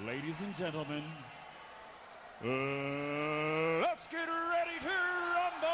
Ladies and gentlemen, let's get ready to rumble!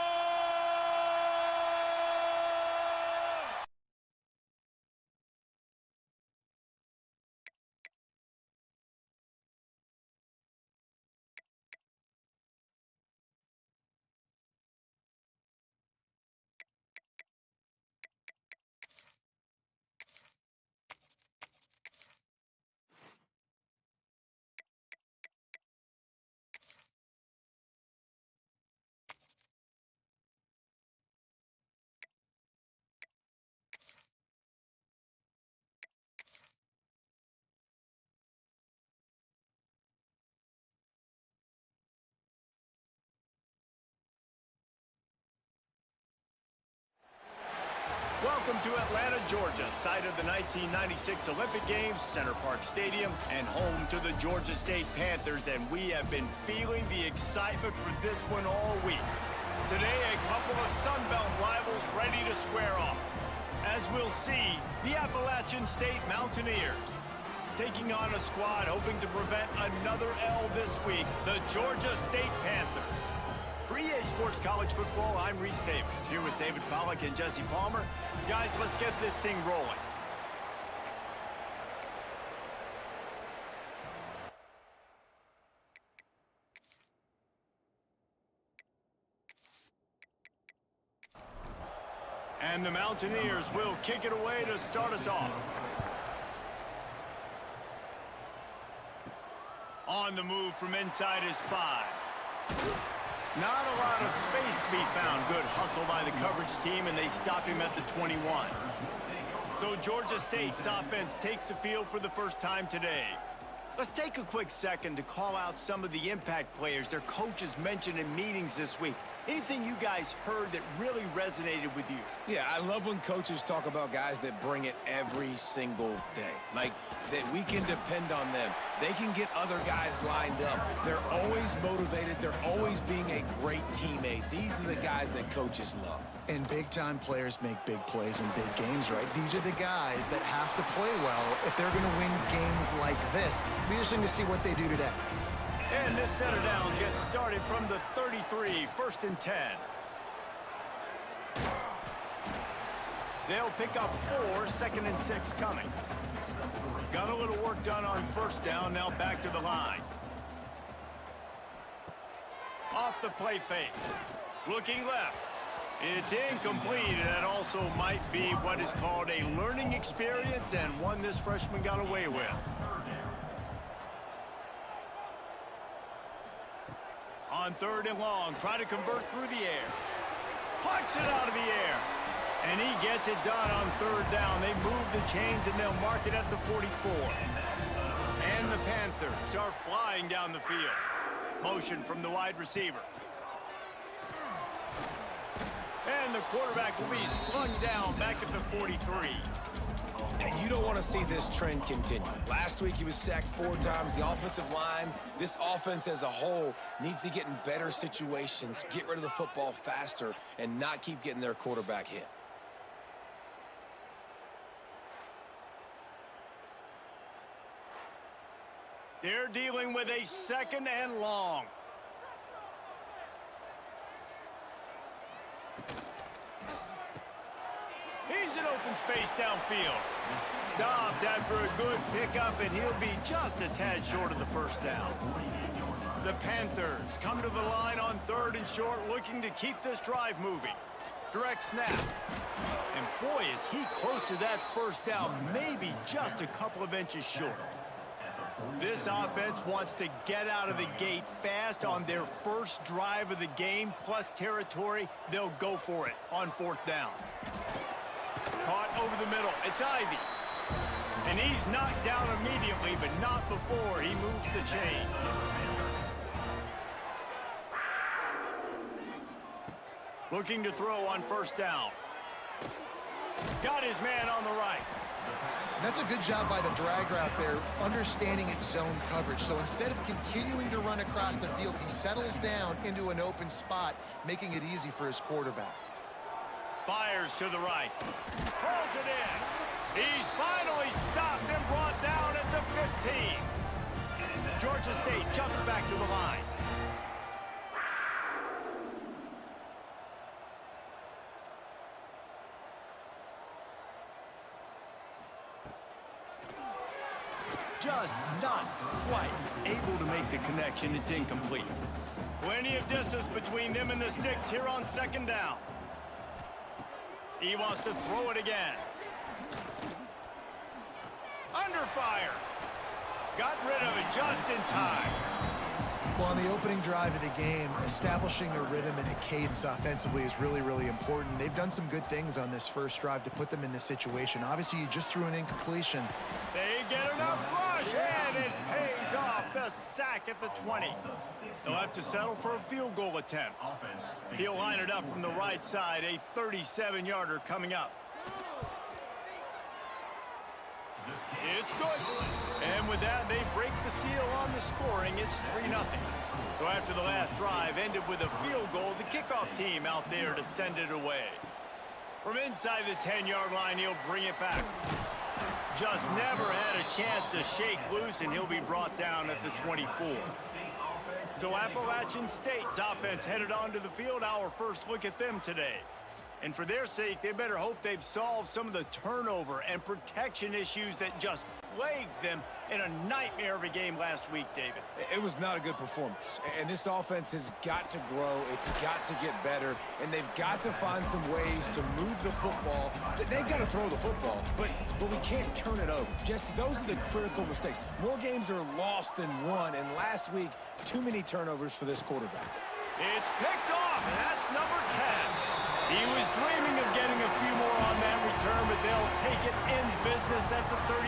Welcome to Atlanta, Georgia, site of the 1996 Olympic Games, Center Park Stadium, and home to the Georgia State Panthers, and we have been feeling the excitement for this one all week. Today, a couple of Sun Belt rivals ready to square off. As we'll see, the Appalachian State Mountaineers taking on a squad hoping to prevent another L this week, the Georgia State Panthers. For EA Sports College Football, I'm Reese Davis, here with David Pollack and Jesse Palmer. Guys, let's get this thing rolling. And the Mountaineers will kick it away to start us off. On the move from inside is 5. Not a lot of space to be found. Good hustle by the coverage team, and they stop him at the 21. So Georgia State's offense takes the field for the first time today. Let's take a quick second to call out some of the impact players their coaches mentioned in meetings this week. Anything you guys heard that really resonated with you? Yeah, I love when coaches talk about guys that bring it every single day. Like, that we can depend on them. They can get other guys lined up. They're always motivated. They're always being a great teammate. These are the guys that coaches love. And big-time players make big plays in big games, right? These are the guys that have to play well if they're going to win games like this. It'll be interesting to see what they do today. And this center down gets started from the 33, 1st and 10. They'll pick up 4, 2nd and 6 coming. Got a little work done on 1st down, now back to the line. Off the play fake. Looking left. It's incomplete, and that also might be what is called a learning experience, and one this freshman got away with. On 3rd and long, try to convert through the air. Pucks it out of the air. And he gets it done on 3rd down. They move the chains, and they'll mark it at the 44. And the Panthers are flying down the field. Motion from the wide receiver. And the quarterback will be slung down back at the 43. And you don't want to see this trend continue. Last week he was sacked 4 times. The offensive line, this offense as a whole, needs to get in better situations, get rid of the football faster, and not keep getting their quarterback hit. They're dealing with a 2nd and long. He's in open space downfield. Stopped after a good pickup, and he'll be just a tad short of the 1st down. The Panthers come to the line on 3rd and short, looking to keep this drive moving. Direct snap. And boy, is he close to that 1st down, maybe just a couple of inches short. This offense wants to get out of the gate fast on their first drive of the game, plus territory. They'll go for it on 4th down. Caught over the middle. It's Ivy. And he's knocked down immediately, but not before he moves the chain. Looking to throw on 1st down. Got his man on the right. And that's a good job by the drag route there, understanding its zone coverage. So instead of continuing to run across the field, he settles down into an open spot, making it easy for his quarterback. Fires to the right. Pulls it in. He's finally stopped and brought down at the 15. Georgia State jumps back to the line. Just not quite able to make the connection. It's incomplete. Plenty of distance between them and the sticks here on second down. He wants to throw it again. Under fire. Got rid of it just in time. Well, on the opening drive of the game, establishing a rhythm and a cadence offensively is really, really important. They've done some good things on this first drive to put them in this situation. Obviously, you just threw an incompletion. They get enough rush, and it pays off. The sack at the 20. They'll have to settle for a field goal attempt. He'll line it up from the right side, a 37-yarder coming up. It's good. And with that, they break the seal on the scoring. It's 3-0. So after the last drive ended with a field goal, the kickoff team out there to send it away. From inside the 10-yard line, he'll bring it back. Just never had a chance to shake loose, and he'll be brought down at the 24. So Appalachian State's offense headed onto the field. Our first look at them today. And for their sake, they better hope they've solved some of the turnover and protection issues that just plagued them in a nightmare of a game last week, David. It was not a good performance. And this offense has got to grow. It's got to get better. And they've got to find some ways to move the football. They've got to throw the football, but we can't turn it over. Jesse, those are the critical mistakes. More games are lost than won. And last week, too many turnovers for this quarterback. It's picked off, and that's number 10. He was dreaming of getting a few more on that return, but they'll take it in business at the 32.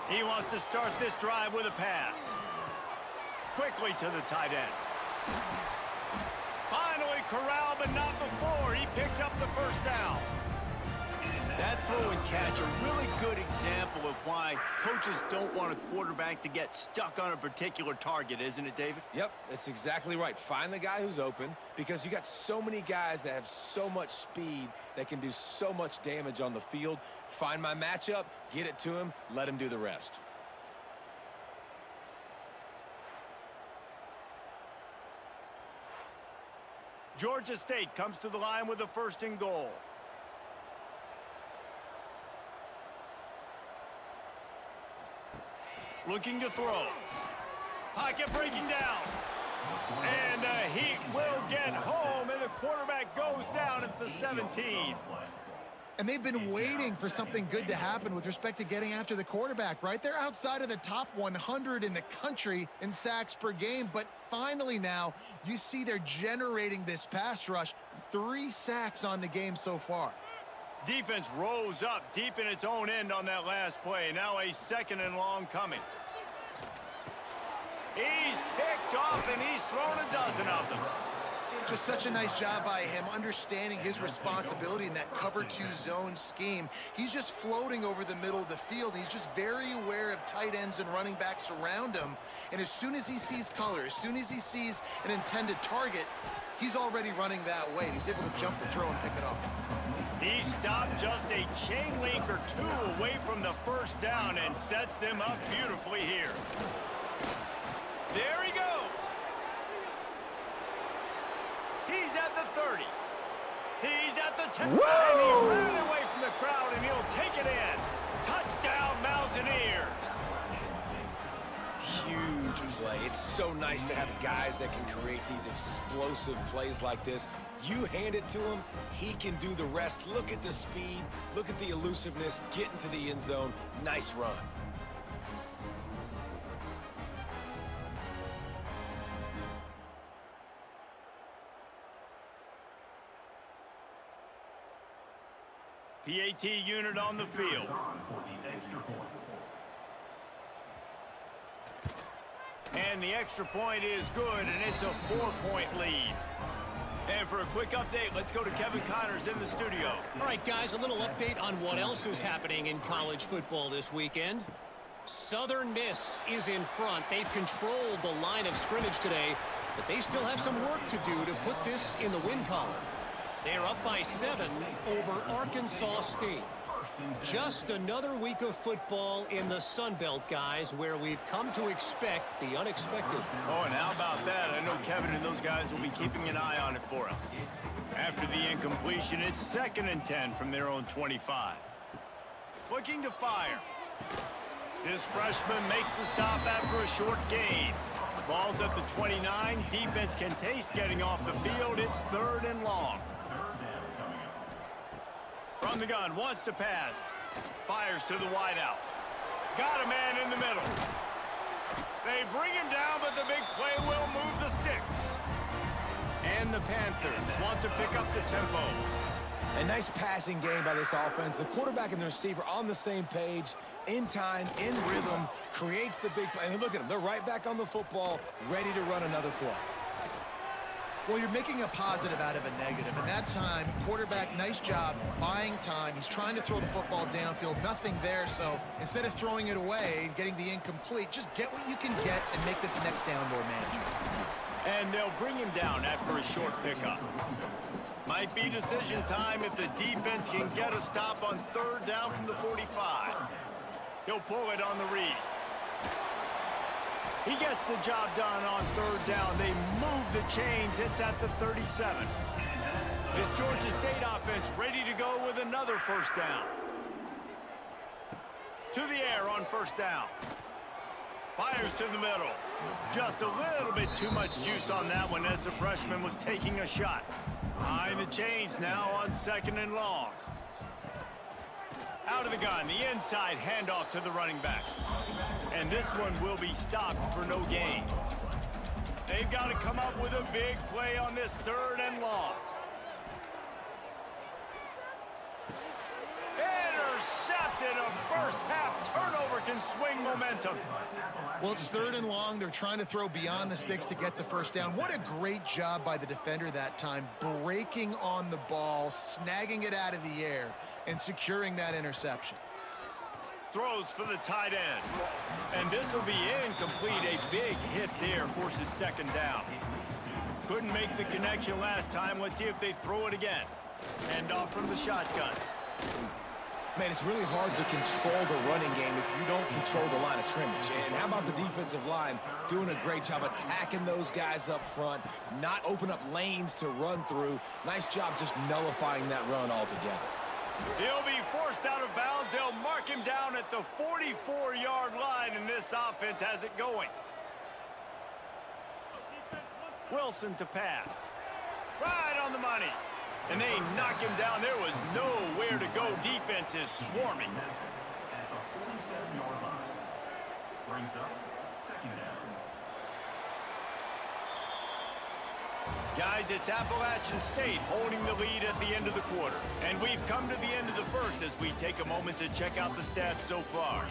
He wants to start this drive with a pass. Quickly to the tight end. Finally corralled, but not before. He picks up the first down. That throw and catch, a really good example of why coaches don't want a quarterback to get stuck on a particular target, isn't it, David? Yep, that's exactly right. Find the guy who's open, because you got so many guys that have so much speed that can do so much damage on the field. Find my matchup, get it to him, let him do the rest. Georgia State comes to the line with a 1st and goal. Looking to throw. Pocket breaking down. And the Heat will get home, and the quarterback goes down at the 17. And they've been waiting for something good to happen with respect to getting after the quarterback, right? They're outside of the top 100 in the country in sacks per game, but finally now you see they're generating this pass rush. 3 sacks on the game so far. Defense rose up deep in its own end on that last play. Now a 2nd and long coming. He's picked off, and he's thrown a dozen of them. Just such a nice job by him, understanding his responsibility in that cover 2 zone scheme. He's just floating over the middle of the field. He's just very aware of tight ends and running backs around him. And as soon as he sees color, as soon as he sees an intended target, he's already running that way. He's able to jump the throw and pick it up. He stopped just a chain link or 2 away from the 1st down and sets them up beautifully here. There he goes. He's at the 30. He's at the 10. And he ran away from the crowd, and he'll take it in. Touchdown, Mountaineers. Huge play. It's so nice to have guys that can create these explosive plays like this. You hand it to him, he can do the rest. Look at the speed, look at the elusiveness, get into the end zone. Nice run. PAT unit on the field. And the extra point is good, and it's a 4-point lead. And for a quick update, let's go to Kevin Connors in the studio. All right, guys, a little update on what else is happening in college football this weekend. Southern Miss is in front. They've controlled the line of scrimmage today, but they still have some work to do to put this in the win column. They are up by 7 over Arkansas State. Just another week of football in the Sun Belt, guys, where we've come to expect the unexpected. Oh, and how about that? I know Kevin and those guys will be keeping an eye on it for us. After the incompletion, it's 2nd and 10 from their own 25. Looking to fire. This freshman makes the stop after a short gain. Ball's at the 29. Defense can taste getting off the field. It's 3rd and long. From the gun, wants to pass. Fires to the wideout. Got a man in the middle. They bring him down, but the big play will move the sticks. And the Panthers want to pick up the tempo. A nice passing game by this offense. The quarterback and the receiver on the same page, in time, in rhythm, creates the big play. And look at them. They're right back on the football, ready to run another play. Well, you're making a positive out of a negative. And that time, quarterback, nice job buying time. He's trying to throw the football downfield. Nothing there. So instead of throwing it away and getting the incomplete, just get what you can get and make this next down more manageable. And they'll bring him down after a short pickup. Might be decision time if the defense can get a stop on 3rd down from the 45. He'll pull it on the read. He gets the job done on 3rd down. They move the chains. It's at the 37. This Georgia State offense ready to go with another 1st down. To the air on 1st down. Fires to the middle. Just a little bit too much juice on that one as the freshman was taking a shot. Behind the chains now on 2nd and long. Out of the gun, the inside handoff to the running back. And this one will be stopped for no gain. They've got to come up with a big play on this 3rd and long. Intercepted. A first-half turnover can swing momentum. Well, it's 3rd and long. They're trying to throw beyond the sticks to get the 1st down. What a great job by the defender that time, breaking on the ball, snagging it out of the air, and securing that interception. Throws for the tight end. And this will be incomplete. A big hit there forces 2nd down. Couldn't make the connection last time. Let's see if they throw it again. Hand off from the shotgun. Man, it's really hard to control the running game if you don't control the line of scrimmage. And how about the defensive line doing a great job attacking those guys up front, not open up lanes to run through. Nice job just nullifying that run altogether. He'll be forced out of bounds. They'll mark him down at the 44-yard line, and this offense has it going. Wilson to pass. Right on the money. And they knock him down. There was nowhere to go. Defense is swarming. Guys, it's Appalachian State holding the lead at the end of the quarter. And we've come to the end of the first as we take a moment to check out the stats so far.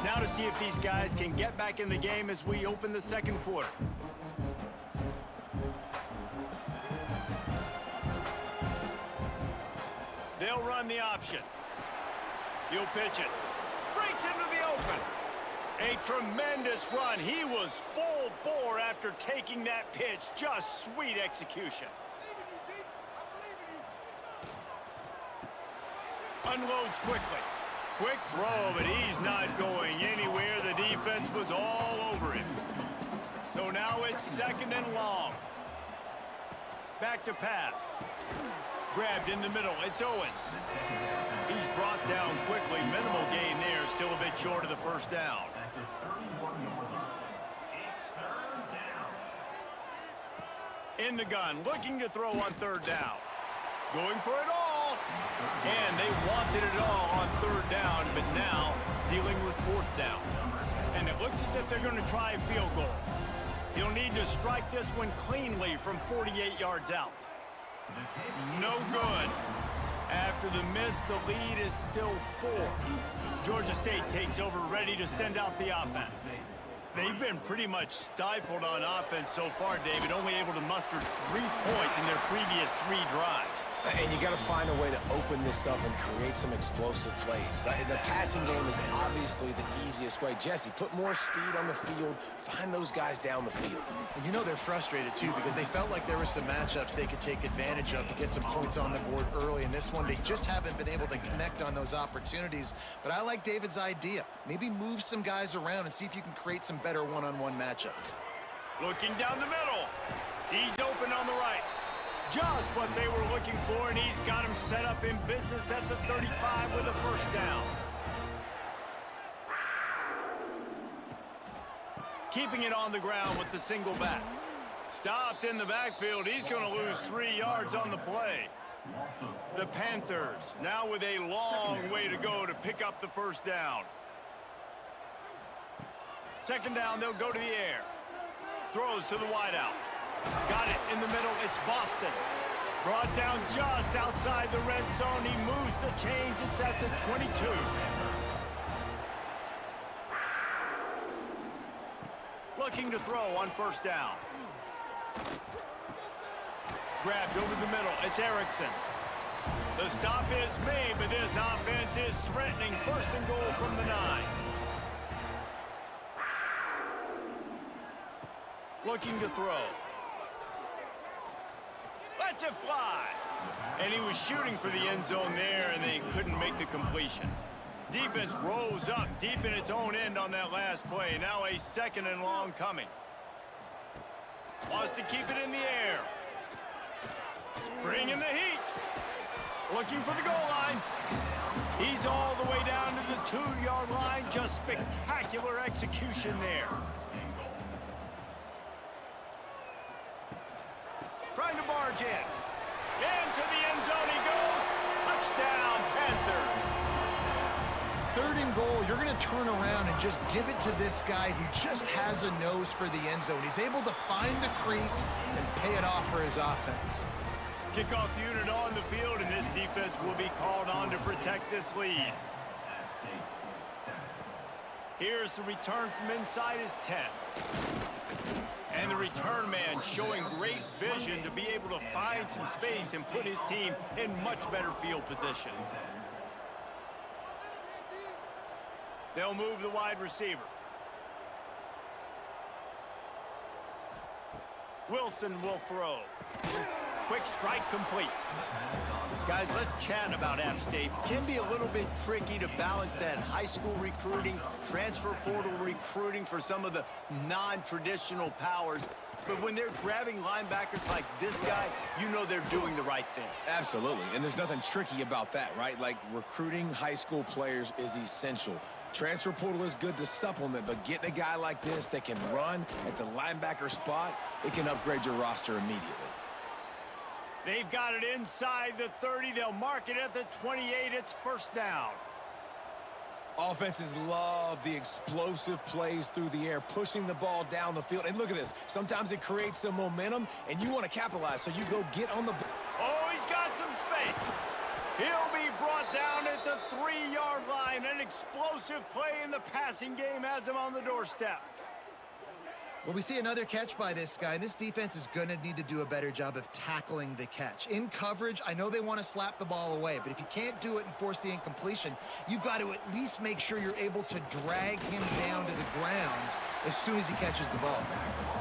Now to see if these guys can get back in the game as we open the 2nd quarter. They'll run the option. He'll pitch it. Breaks into the open. A tremendous run. He was full bore after taking that pitch. Just sweet execution. Unloads quickly. Quick throw, but he's not going anywhere. The defense was all over him. So now it's 2nd and long. Back to pass. Grabbed in the middle. It's Owens. He's brought down quickly. Minimal gain there. Still a bit short of the 1st down. In the gun. Looking to throw on 3rd down. Going for it all. And they wanted it all on 3rd down, but now dealing with 4th down. And it looks as if they're going to try a field goal. He'll need to strike this one cleanly from 48 yards out. No good. After the miss, the lead is still 4. Georgia State takes over, ready to send out the offense. They've been pretty much stifled on offense so far, David, only able to muster 3 points in their previous 3 drives. And you got to find a way to open this up and create some explosive plays. The passing game is obviously the easiest way. Jesse, put more speed on the field. Find those guys down the field. And you know they're frustrated, too, because they felt like there were some matchups they could take advantage of to get some points on the board early. In this one, they just haven't been able to connect on those opportunities. But I like David's idea. Maybe move some guys around and see if you can create some better one-on-one matchups. Looking down the middle. He's open on the right. Just what they were looking for, and he's got him set up in business at the 35 with a first down. Keeping it on the ground with the single back. Stopped in the backfield. He's going to lose 3 yards on the play. The Panthers now with a long way to go to pick up the first down. Second down, they'll go to the air. Throws to the wideout. Got it in the middle. It's Boston. Brought down just outside the red zone. He moves the chains. It's at the 22. Looking to throw on first down. Grabbed over the middle. It's Erickson. The stop is made, but this offense is threatening. First and goal from the 9. Looking to throw. Lets it fly. And he was shooting for the end zone there, and they couldn't make the completion. Defense rose up deep in its own end on that last play. Now a second and long coming. Wants to keep it in the air. Bringing the heat. Looking for the goal line. He's all the way down to the 2-yard line. Just spectacular execution there. Trying to barge in. Into the end zone he goes. Touchdown, Panthers. Third and goal, you're going to turn around and just give it to this guy who just has a nose for the end zone. He's able to find the crease and pay it off for his offense. Kickoff unit on the field, and this defense will be called on to protect this lead. Here's the return from inside his 10. And the return man showing great vision to be able to find some space and put his team in much better field position. They'll move the wide receiver. Wilson will throw. Quick strike complete. Guys, let's chat about App State. Can be a little bit tricky to balance that high school recruiting, transfer portal recruiting for some of the non-traditional powers. But when they're grabbing linebackers like this guy, you know they're doing the right thing. Absolutely, and there's nothing tricky about that, right? Like, recruiting high school players is essential. Transfer portal is good to supplement, but getting a guy like this that can run at the linebacker spot, it can upgrade your roster immediately. They've got it inside the 30. They'll mark it at the 28. It's first down. Offenses love the explosive plays through the air, pushing the ball down the field. And look at this. Sometimes it creates some momentum, and you want to capitalize, so you go get on the ball. Oh, he's got some space. He'll be brought down at the 3-yard line. An explosive play in the passing game has him on the doorstep. Well, we see another catch by this guy. This defense is going to need to do a better job of tackling the catch. In coverage, I know they want to slap the ball away, but if you can't do it and force the incompletion, you've got to at least make sure you're able to drag him down to the ground as soon as he catches the ball.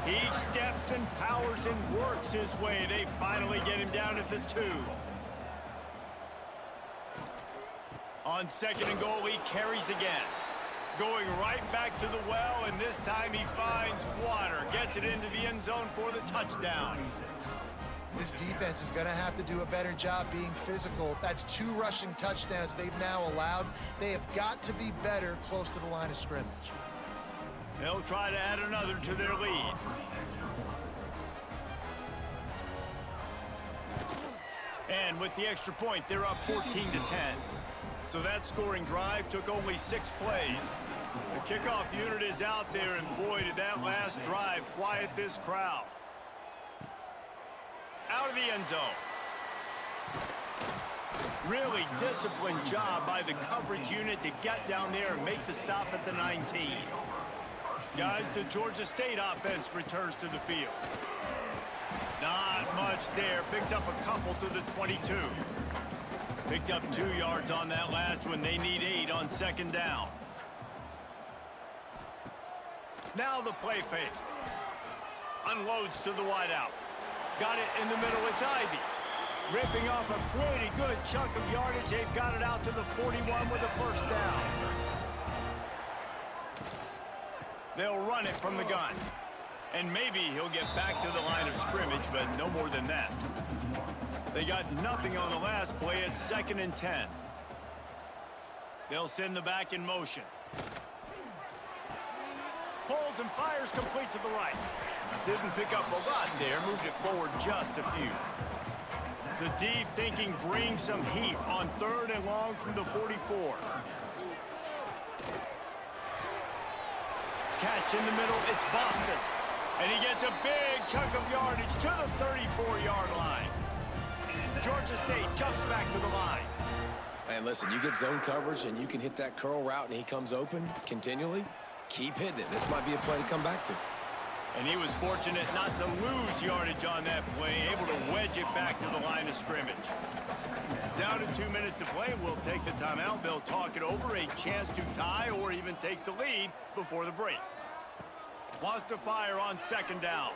He steps and powers and works his way. They finally get him down at the 2. On second and goal, he carries again. Going right back to the well, and this time he finds water. Gets it into the end zone for the touchdown. This defense is going to have to do a better job being physical. That's 2 rushing touchdowns they've now allowed. They have got to be better close to the line of scrimmage. They'll try to add another to their lead. And with the extra point, they're up 14-10. So that scoring drive took only 6 plays. The kickoff unit is out there, and boy, did that last drive quiet this crowd. Out of the end zone. Really disciplined job by the coverage unit to get down there and make the stop at the 19. Guys, the Georgia State offense returns to the field. Not much touch there. Picks up a couple to the 22. Picked up 2 yards on that last one. They need 8 on second down. Now the play fake. Unloads to the wideout. Got it in the middle. It's Ivy. Ripping off a pretty good chunk of yardage. They've got it out to the 41 with a first down. They'll run it from the gun. And maybe he'll get back to the line of scrimmage, but no more than that. They got nothing on the last play. It's 2nd and 10. They'll send the back in motion. Pulls and fires complete to the right. Didn't pick up a lot there. Moved it forward just a few. The D thinking bring some heat on 3rd and long from the 44. Catch in the middle. It's Boston. And he gets a big chunk of yardage to the 34-yard line. Georgia State jumps back to the line. And listen, you get zone coverage and you can hit that curl route and he comes open continually. Keep hitting it. This might be a play to come back to. And he was fortunate not to lose yardage on that play, able to wedge it back to the line of scrimmage. Down to 2 minutes to play, we'll take the timeout. They'll talk it over, a chance to tie or even take the lead before the break. Wants to fire on second down.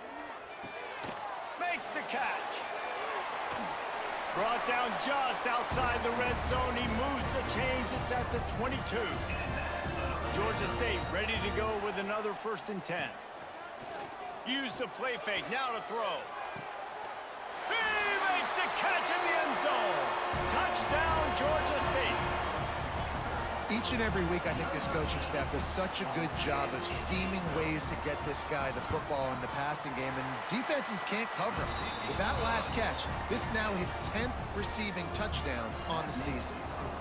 Makes the catch. Brought down just outside the red zone. He moves the chains. It's at the 22. Georgia State ready to go with another 1st and 10. Use the play fake. Now to throw. He makes the catch in the end zone. Touchdown, Georgia State. Each and every week, I think this coaching staff does such a good job of scheming ways to get this guy the football in the passing game, and defenses can't cover him. With that last catch, this is now his 10th receiving touchdown on the season.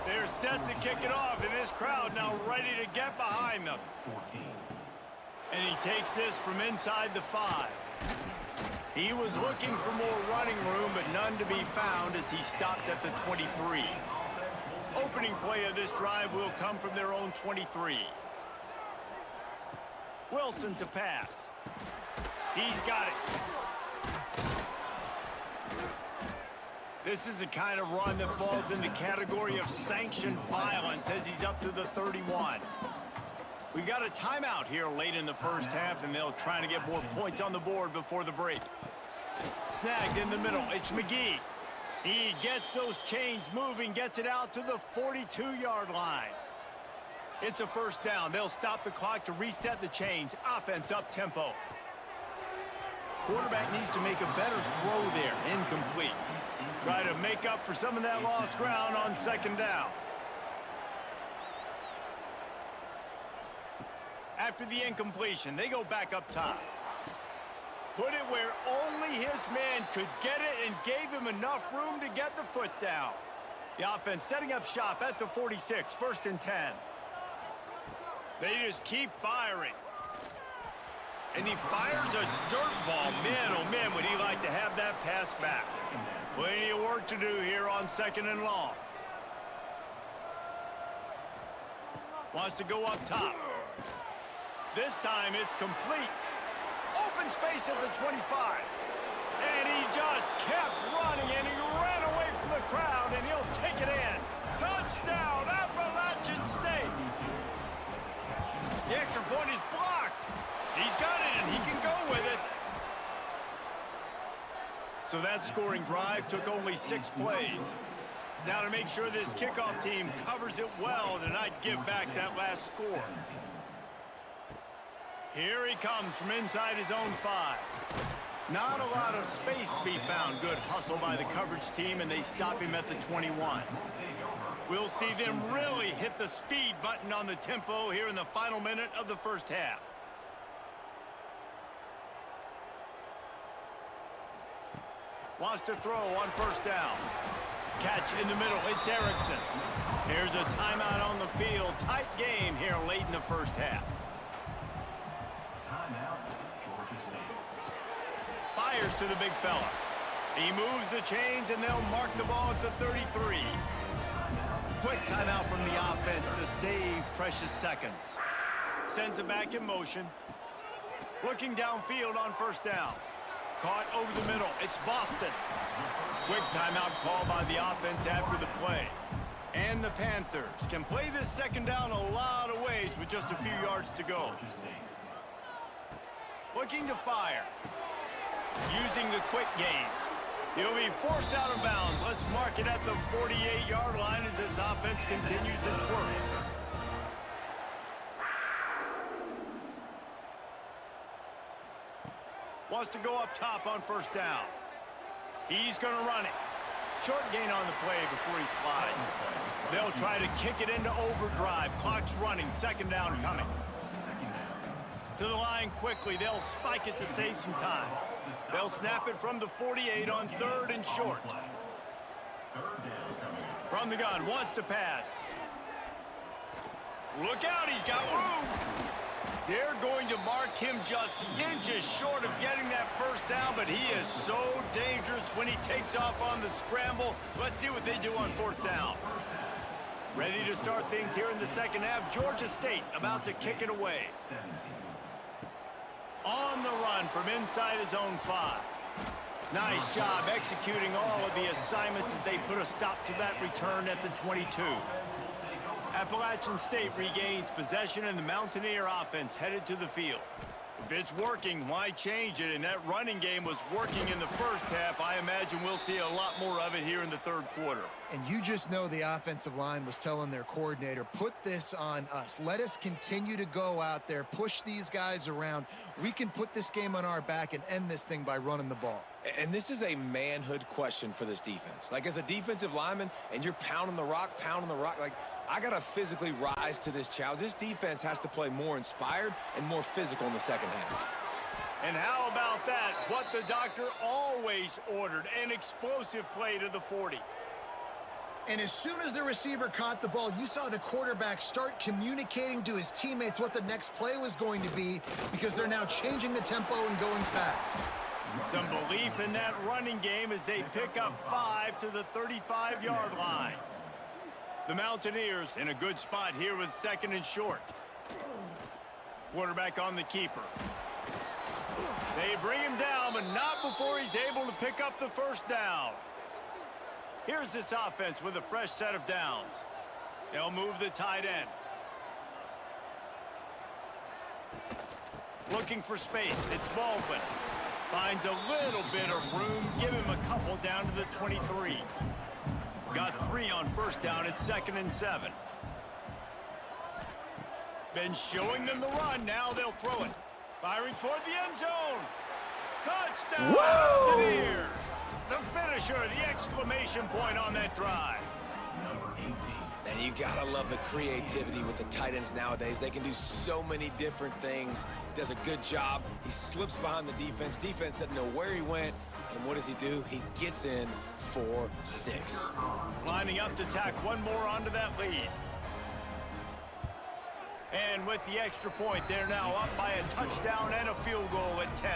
They're set to kick it off, and this crowd now ready to get behind them. And he takes this from inside the 5. He was looking for more running room, but none to be found as he stopped at the 23. Opening play of this drive will come from their own 23. Wilson to pass. He's got it. This is the kind of run that falls in the category of sanctioned violence as he's up to the 31. We got a timeout here late in the first half, and they'll try to get more points on the board before the break. Snagged in the middle. It's McGee. He gets those chains moving, gets it out to the 42-yard line. It's a first down. They'll stop the clock to reset the chains. Offense up tempo. Quarterback needs to make a better throw there. Incomplete. Try to make up for some of that lost ground on second down. After the incompletion, they go back up top. Put it where only his man could get it and gave him enough room to get the foot down. The offense setting up shop at the 46, 1st and 10. They just keep firing. And he fires a dirt ball. Man, oh man, would he like to have that pass back. Plenty of work to do here on 2nd and long. Wants to go up top. This time it's complete. Open space at the 25. And he just kept running, and he ran away from the crowd, and he'll take it in. Touchdown, Appalachian State. The extra point is blocked. He's got it, and he can go with it. So that scoring drive took only 6 plays. Now to make sure this kickoff team covers it well to not give back that last score. Here he comes from inside his own 5. Not a lot of space to be found. Good hustle by the coverage team, and they stop him at the 21. We'll see them really hit the speed button on the tempo here in the final minute of the first half. Wants to throw on first down. Catch in the middle. It's Erickson. Here's a timeout on the field. Tight game here late in the first half. Fires to the big fella. He moves the chains, and they'll mark the ball at the 33. Quick timeout from the offense to save precious seconds. Sends it back in motion. Looking downfield on first down. Caught over the middle. It's Boston. Quick timeout call by the offense after the play. And the Panthers can play this second down a lot of ways with just a few yards to go. Looking to fire. Using the quick game. He'll be forced out of bounds. Let's mark it at the 48-yard line as this offense continues its work. Wants to go up top on first down. He's going to run it. Short gain on the play before he slides. They'll try to kick it into overdrive. Clock's running. Second down coming. To the line quickly. They'll spike it to save some time. They'll snap it from the 48 on third and short. From the gun. Wants to pass. Look out. He's got room. They're going to mark him just inches short of getting that first down, but he is so dangerous when he takes off on the scramble. Let's see what they do on fourth down. Ready to start things here in the second half. Georgia State about to kick it away. On the run from inside his own 5. Nice job executing all of the assignments as they put a stop to that return at the 22. Appalachian State regains possession and the Mountaineer offense headed to the field. If it's working, why change it? And that running game was working in the first half. I imagine we'll see a lot more of it here in the third quarter. And you just know the offensive line was telling their coordinator, put this on us. Let us continue to go out there, push these guys around. We can put this game on our back and end this thing by running the ball. And this is a manhood question for this defense. Like, as a defensive lineman, and you're pounding the rock, like, I got to physically rise to this challenge. This defense has to play more inspired and more physical in the second half. And how about that? What the doctor always ordered, an explosive play to the 40. And as soon as the receiver caught the ball, you saw the quarterback start communicating to his teammates what the next play was going to be, because they're now changing the tempo and going fast. Some belief in that running game as they pick up 5 to the 35-yard line. The Mountaineers in a good spot here with second and short. Quarterback on the keeper. They bring him down, but not before he's able to pick up the first down. Here's this offense with a fresh set of downs. They'll move the tight end. Looking for space. It's Baldwin. Finds a little bit of room. Give him a couple down to the 23. Got 3 on first down at 2nd and 7. Been showing them the run. Now they'll throw it. Firing toward the end zone. Touchdown, Mountaineers. The finisher, the exclamation point on that drive. And you gotta love the creativity with the tight ends nowadays. They can do so many different things. Does a good job. He slips behind the defense. Defense doesn't know where he went. And what does he do? He gets in for 6. Lining up to tack one more onto that lead. And with the extra point, they're now up by a touchdown and a field goal at 10.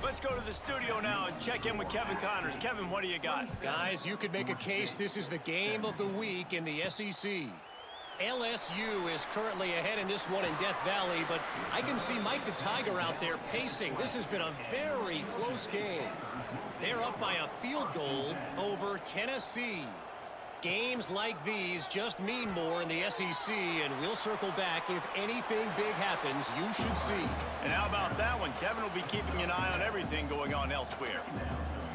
Let's go to the studio now and check in with Kevin Connors. Kevin, what do you got? Guys, you could make a case this is the game of the week in the SEC. LSU is currently ahead in this one in Death Valley, but I can see Mike the Tiger out there pacing. This has been a very close game. They're up by a field goal over Tennessee. Games like these just mean more in the SEC, and we'll circle back. If anything big happens, you should see. And how about that one? Kevin will be keeping an eye on everything going on elsewhere.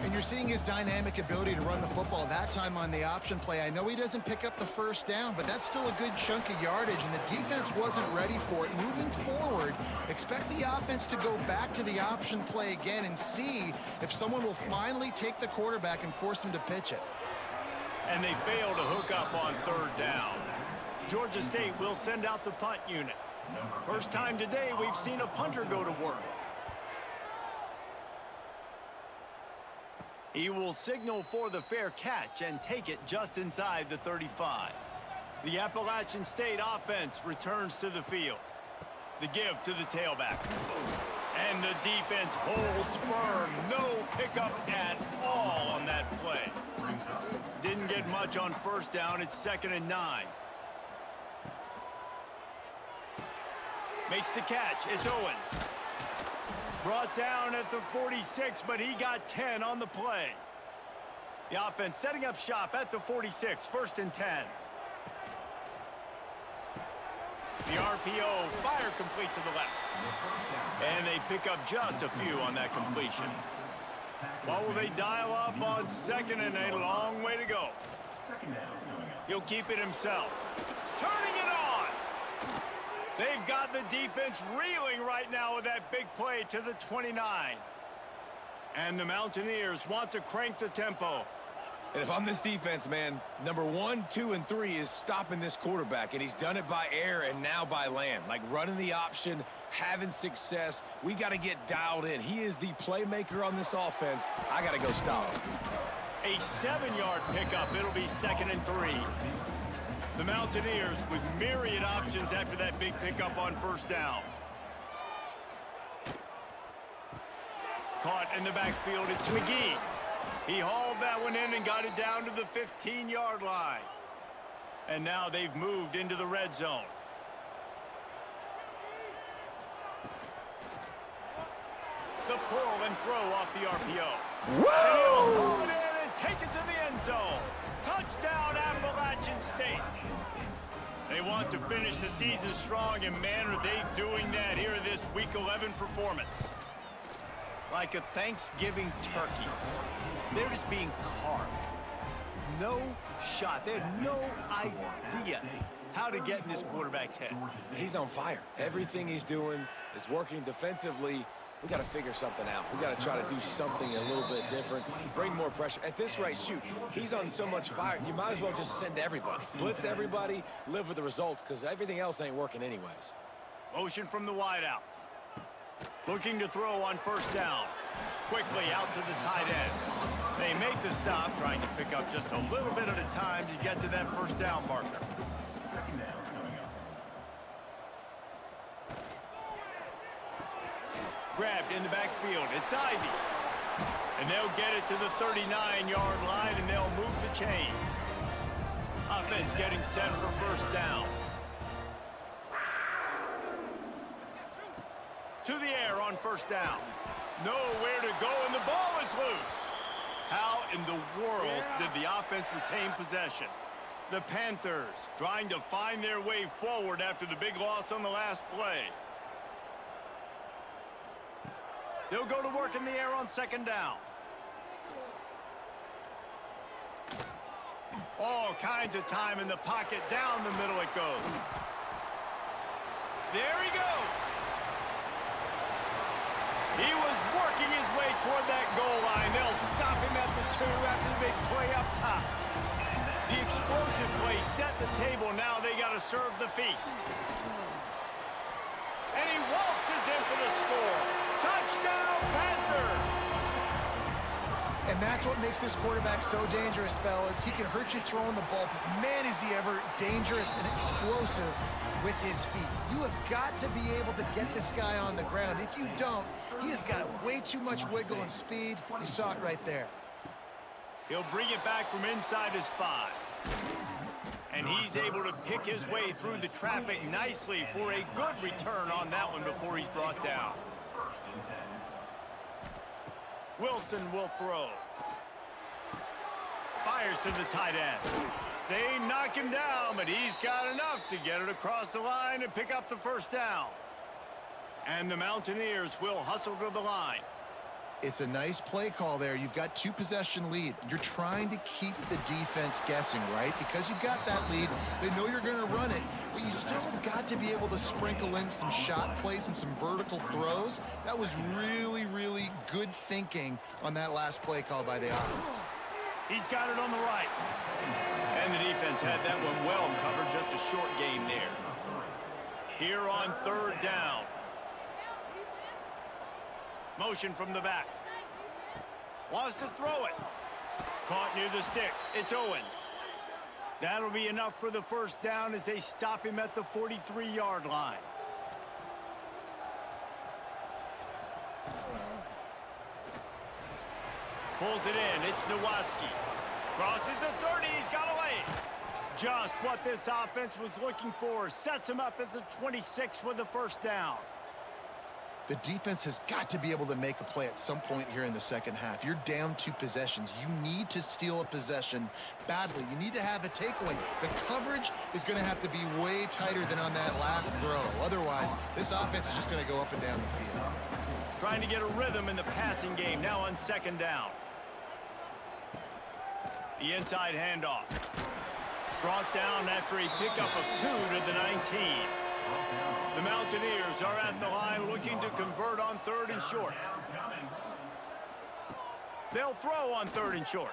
And you're seeing his dynamic ability to run the football, that time on the option play. I know he doesn't pick up the first down, but that's still a good chunk of yardage, and the defense wasn't ready for it. Moving forward, expect the offense to go back to the option play again and see if someone will finally take the quarterback and force him to pitch it. And they fail to hook up on third down. Georgia State will send out the punt unit. First time today we've seen a punter go to work. He will signal for the fair catch and take it just inside the 35. The Appalachian State offense returns to the field. The give to the tailback. And the defense holds firm. No pickup at all on that play. Didn't get much on first down. It's 2nd and 9. Makes the catch. It's Owens. Brought down at the 46, but he got 10 on the play. The offense setting up shop at the 46, 1st and 10. The RPO, fire complete to the left. And they pick up just a few on that completion. What will they dial up on 2nd and a long way to go? He'll keep it himself. Turning it on! They've got the defense reeling right now with that big play to the 29. And the Mountaineers want to crank the tempo. And if I'm this defense, man, number 1, 2, and 3 is stopping this quarterback, and he's done it by air and now by land. Like running the option, having success. We got to get dialed in. He is the playmaker on this offense. I got to go stop him. A 7-yard pickup. It'll be 2nd and 3. The Mountaineers with myriad options after that big pickup on 1st down. Caught in the backfield, it's McGee. He hauled that one in and got it down to the 15-yard line. And now they've moved into the red zone. The pull and throw off the RPO. Whoa! And he'll pull it in and take it to the end zone. Touchdown, Appalachian State. They want to finish the season strong, and man, are they doing that here in this Week 11 performance. Like a Thanksgiving turkey. They're just being carved. No shot. They have no idea how to get in this quarterback's head. He's on fire. Everything he's doing is working defensively. We got to figure something out. We got to try to do something a little bit different, bring more pressure. At this rate, shoot, he's on so much fire, you might as well just send everybody. Blitz everybody, live with the results, because everything else ain't working anyways. Motion from the wideout. Looking to throw on 1st down. Quickly out to the tight end. They make the stop, trying to pick up just a little bit at a time to get to that 1st down marker. Grabbed in the backfield. It's Ivy. And they'll get it to the 39-yard line, and they'll move the chains. Offense getting set for 1st down. To the air on 1st down. Nowhere to go, and the ball is loose. How in the world did the offense retain possession? The Panthers trying to find their way forward after the big loss on the last play. They'll go to work in the air on 2nd down. All kinds of time in the pocket. Down the middle it goes. There he goes. He was working his way toward that goal line. They'll stop him at the 2 after the big play up top. The explosive play set the table. Now they got to serve the feast. And he waltzes in for the score. Touchdown, Panthers! And that's what makes this quarterback so dangerous, fellas. He can hurt you throwing the ball, but man, is he ever dangerous and explosive with his feet. You have got to be able to get this guy on the ground. If you don't, he has got way too much wiggle and speed. You saw it right there. He'll bring it back from inside his 5. And he's able to pick his way through the traffic nicely for a good return on that one before he's brought down. Wilson will throw. Fires to the tight end. They knock him down, but he's got enough to get it across the line and pick up the 1st down. And the Mountaineers will hustle to the line. It's a nice play call there. You've got 2-possession lead. You're trying to keep the defense guessing, right? Because you've got that lead, they know you're going to run it, but you still have got to be able to sprinkle in some shot plays and some vertical throws. That was really, really good thinking on that last play call by the offense. He's got it on the right. And the defense had that one well covered, just a short gain there. Here on 3rd down. Motion from the back. Wants to throw it. Caught near the sticks. It's Owens. That'll be enough for the 1st down as they stop him at the 43-yard line. Pulls it in. It's Nowaski. Crosses the 30. He's got away. Just what this offense was looking for. Sets him up at the 26 with the 1st down. The defense has got to be able to make a play at some point here in the second half. You're down 2 possessions. You need to steal a possession badly. You need to have a takeaway. The coverage is going to have to be way tighter than on that last throw. Otherwise, this offense is just going to go up and down the field. Trying to get a rhythm in the passing game now on second down. The inside handoff. Brought down after a pickup of 2 to the 19. The Mountaineers are at the line looking to convert on 3rd and short. They'll throw on 3rd and short.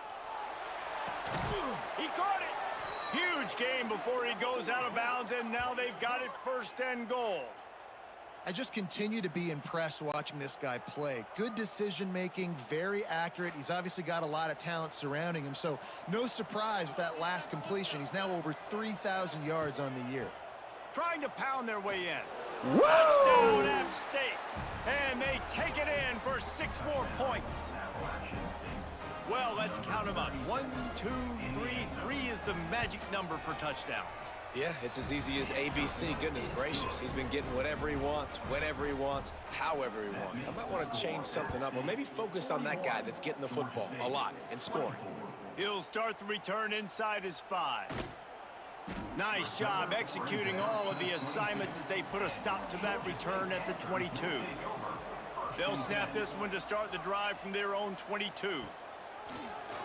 He caught it. Huge gain before he goes out of bounds, and now they've got it 1st and goal. I just continue to be impressed watching this guy play. Good decision-making, very accurate. He's obviously got a lot of talent surrounding him, so no surprise with that last completion. He's now over 3,000 yards on the year. Trying to pound their way in. Whoa! Touchdown, App State. And they take it in for 6 more points. Well, let's count them up. 1, 2, 3. 3 is the magic number for touchdowns. Yeah, it's as easy as ABC. Goodness gracious. He's been getting whatever he wants, whenever he wants, however he wants. I might want to change something up or maybe focus on that guy that's getting the football a lot and scoring. He'll start the return inside his 5. Nice job executing all of the assignments as they put a stop to that return at the 22. They'll snap this one to start the drive from their own 22.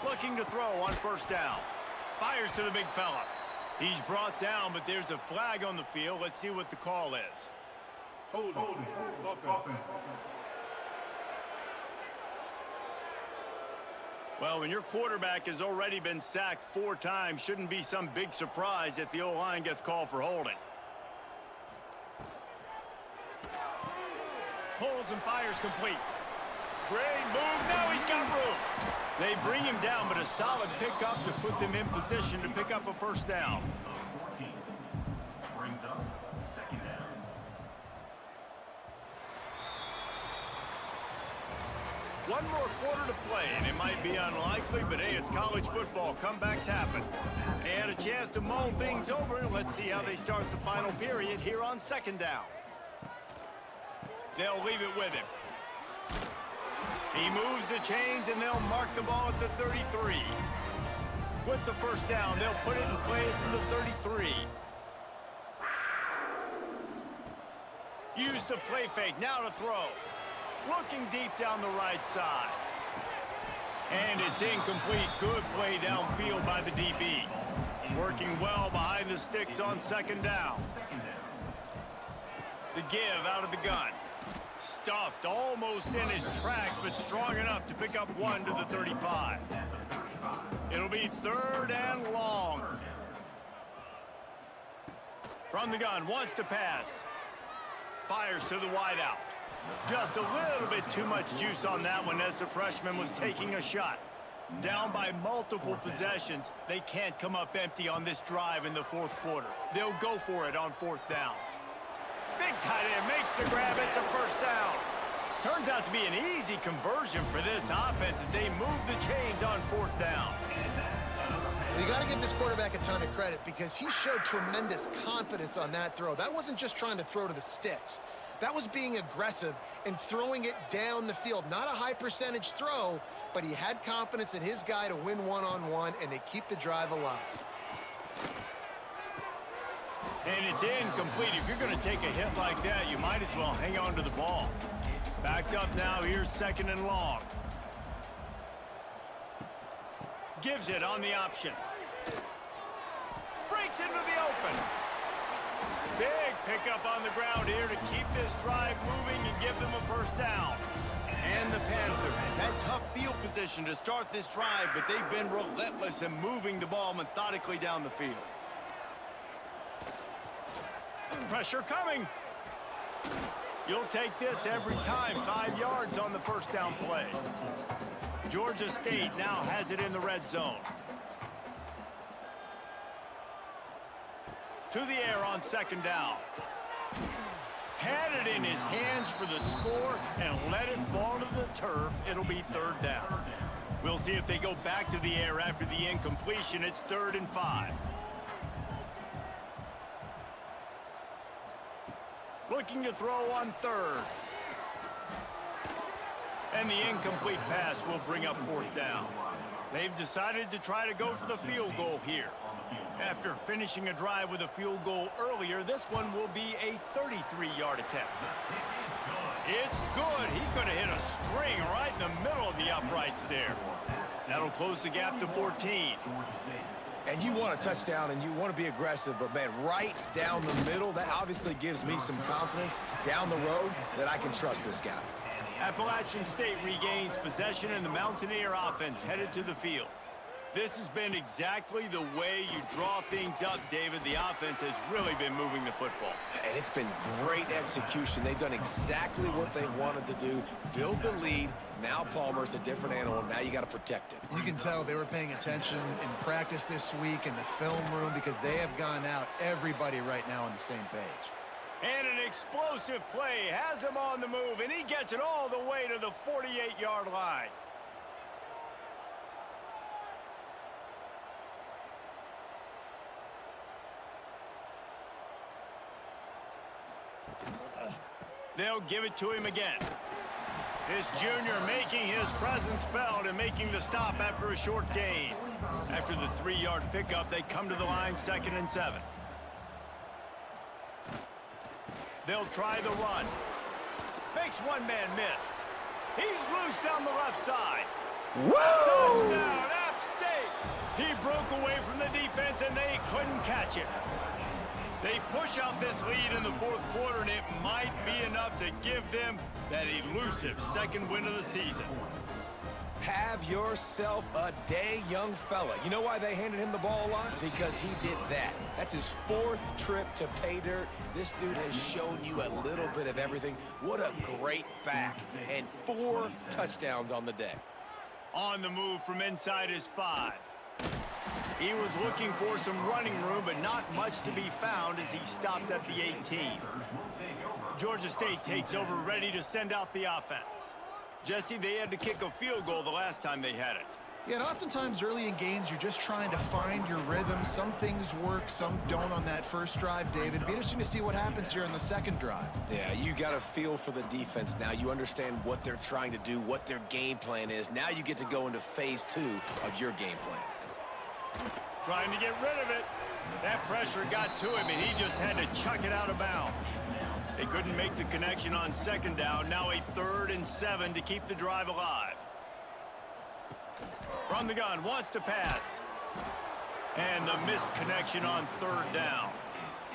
Looking to throw on 1st down. Fires to the big fella. He's brought down, but there's a flag on the field. Let's see what the call is. Hold it. Offense. Well, when your quarterback has already been sacked 4 times, shouldn't be some big surprise if the O-line gets called for holding. Pulls and fires complete. Great move. Now he's got room. They bring him down, but a solid pickup to put them in position to pick up a 1st down. One more quarter to play, and it might be unlikely, but hey, it's college football. Comebacks happen. They had a chance to mull things over, and let's see how they start the final period here on 2nd down. They'll leave it with him. He moves the chains, and they'll mark the ball at the 33. With the 1st down, they'll put it in play from the 33. Use the play fake, now to throw. Looking deep down the right side. And it's incomplete. Good play downfield by the DB. Working well behind the sticks on 2nd down. The give out of the gun. Stuffed almost in his tracks, but strong enough to pick up 1 to the 35. It'll be 3rd and long. From the gun, wants to pass. Fires to the wideout. Just a little bit too much juice on that one as the freshman was taking a shot. Down by multiple possessions, they can't come up empty on this drive in the 4th quarter. They'll go for it on 4th down. Big tight end makes the grab. It's a 1st down. Turns out to be an easy conversion for this offense as they move the chains on 4th down. You got to give this quarterback a ton of credit because he showed tremendous confidence on that throw. That wasn't just trying to throw to the sticks. That was being aggressive and throwing it down the field. Not a high percentage throw, but he had confidence in his guy to win one-on-one, and they keep the drive alive. And it's incomplete. If you're going to take a hit like that, you might as well hang on to the ball. Backed up now. Here's 2nd and long. Gives it on the option. Breaks into the open. Big pickup on the ground here to keep this drive moving and give them a 1st down. And the Panthers had tough field position to start this drive, but they've been relentless in moving the ball methodically down the field. Pressure coming. You'll take this every time. 5 yards on the 1st down play. Georgia State now has it in the red zone. To the air on 2nd down. Had it in his hands for the score and let it fall to the turf. It'll be 3rd down. We'll see if they go back to the air after the incompletion. It's 3rd and 5. Looking to throw on 3rd. And the incomplete pass will bring up 4th down. They've decided to try to go for the field goal here. After finishing a drive with a field goal earlier, this one will be a 33-yard attempt. It's good. He could have hit a string right in the middle of the uprights there. That'll close the gap to 14. And you want a touchdown and you want to be aggressive, but man, right down the middle, that obviously gives me some confidence down the road that I can trust this guy. Appalachian State regains possession and the Mountaineer offense headed to the field. This has been exactly the way you draw things up, David. The offense has really been moving the football. And it's been great execution. They've done exactly what they wanted to do, build the lead. Now Palmer's a different animal. Now you got to protect it. You can tell they were paying attention in practice this week in the film room because they have gone out, everybody right now on the same page. And an explosive play has him on the move, and he gets it all the way to the 48-yard line. They'll give it to him again. This junior making his presence felt and making the stop after a short gain. After the 3-yard pickup, they come to the line 2nd and 7. They'll try the run. Makes one man miss. He's loose down the left side. Whoa! Touchdown, App State. He broke away from the defense and they couldn't catch it. They push out this lead in the 4th quarter, and it might be enough to give them that elusive 2nd win of the season. Have yourself a day, young fella. You know why they handed him the ball a lot? Because he did that. That's his 4th trip to pay dirt. This dude has shown you a little bit of everything. What a great back. And 4 touchdowns on the day. On the move from inside his 5. He was looking for some running room, but not much to be found as he stopped at the 18. Georgia State takes over, ready to send out the offense. Jesse, they had to kick a field goal the last time they had it. Yeah, and oftentimes early in games, you're just trying to find your rhythm. Some things work, some don't on that first drive, David. It'd be interesting to see what happens here in the 2nd drive. Yeah, you got a feel for the defense now. You understand what they're trying to do, what their game plan is. Now you get to go into phase 2 of your game plan. Trying to get rid of it. That pressure got to him, and he just had to chuck it out of bounds. They couldn't make the connection on 2nd down. Now a 3rd and 7 to keep the drive alive. From the gun, wants to pass. And the missed connection on 3rd down.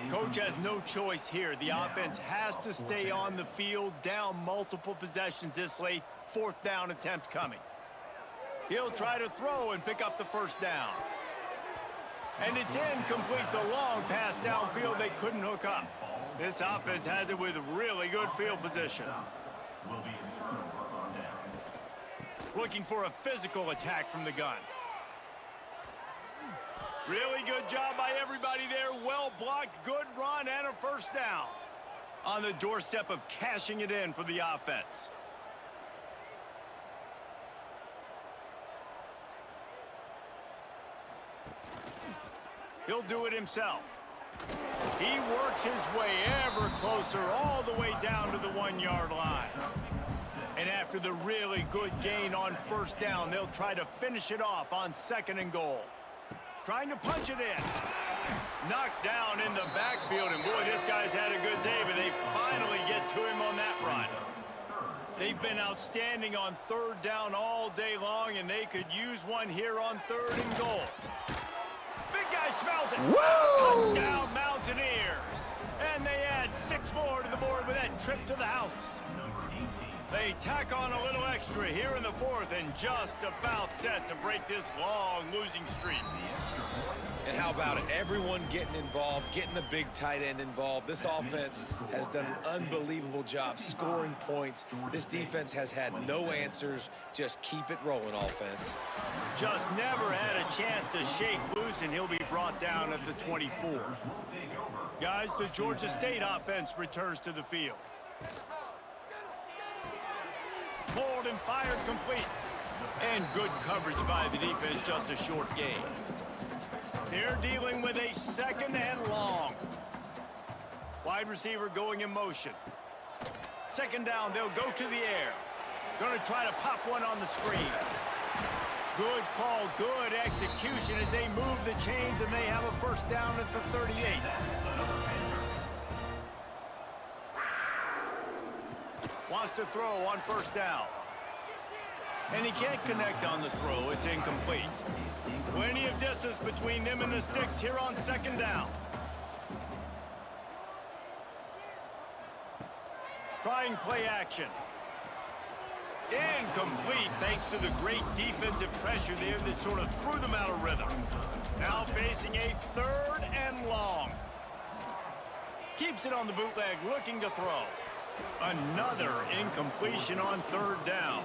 Coach has no choice here. The offense has to stay on the field, down multiple possessions this late. 4th down attempt coming. He'll try to throw and pick up the 1st down. And it's incomplete. The long pass downfield they couldn't hook up. This offense has it with really good field position. Looking for a physical attack from the gun. Really good job by everybody there. Well blocked, good run, and a 1st down. On the doorstep of cashing it in for the offense. He'll do it himself. He works his way ever closer all the way down to the 1-yard line. And after the really good gain on 1st down, they'll try to finish it off on 2nd and goal. Trying to punch it in. Knocked down in the backfield, and boy, this guy's had a good day, but they finally get to him on that run. They've been outstanding on 3rd down all day long, and they could use one here on 3rd and goal. Big guy smells it. Whoa! Touchdown, Mountaineers. And they add 6 more to the board with that trip to the house. They tack on a little extra here in the 4th and just about set to break this long losing streak. And how about it? Everyone getting involved, getting the big tight end involved. This offense has done an unbelievable job scoring points. This defense has had no answers. Just keep it rolling, offense. Just never had a chance to shake loose, and he'll be brought down at the 24. Guys, the Georgia State offense returns to the field. Pulled and fired complete. And good coverage by the defense, just a short gain. They're dealing with a 2nd and long. Wide receiver going in motion. 2nd down, they'll go to the air. Going to try to pop one on the screen. Good call, good execution as they move the chains, and they have a first down at the 38. Wants to throw on first down. And he can't connect on the throw. It's incomplete. Plenty of distance between them and the sticks here on second down. Trying play action. Incomplete thanks to the great defensive pressure there that sort of threw them out of rhythm. Now facing a 3rd and long. Keeps it on the bootleg, looking to throw. Another incompletion on 3rd down.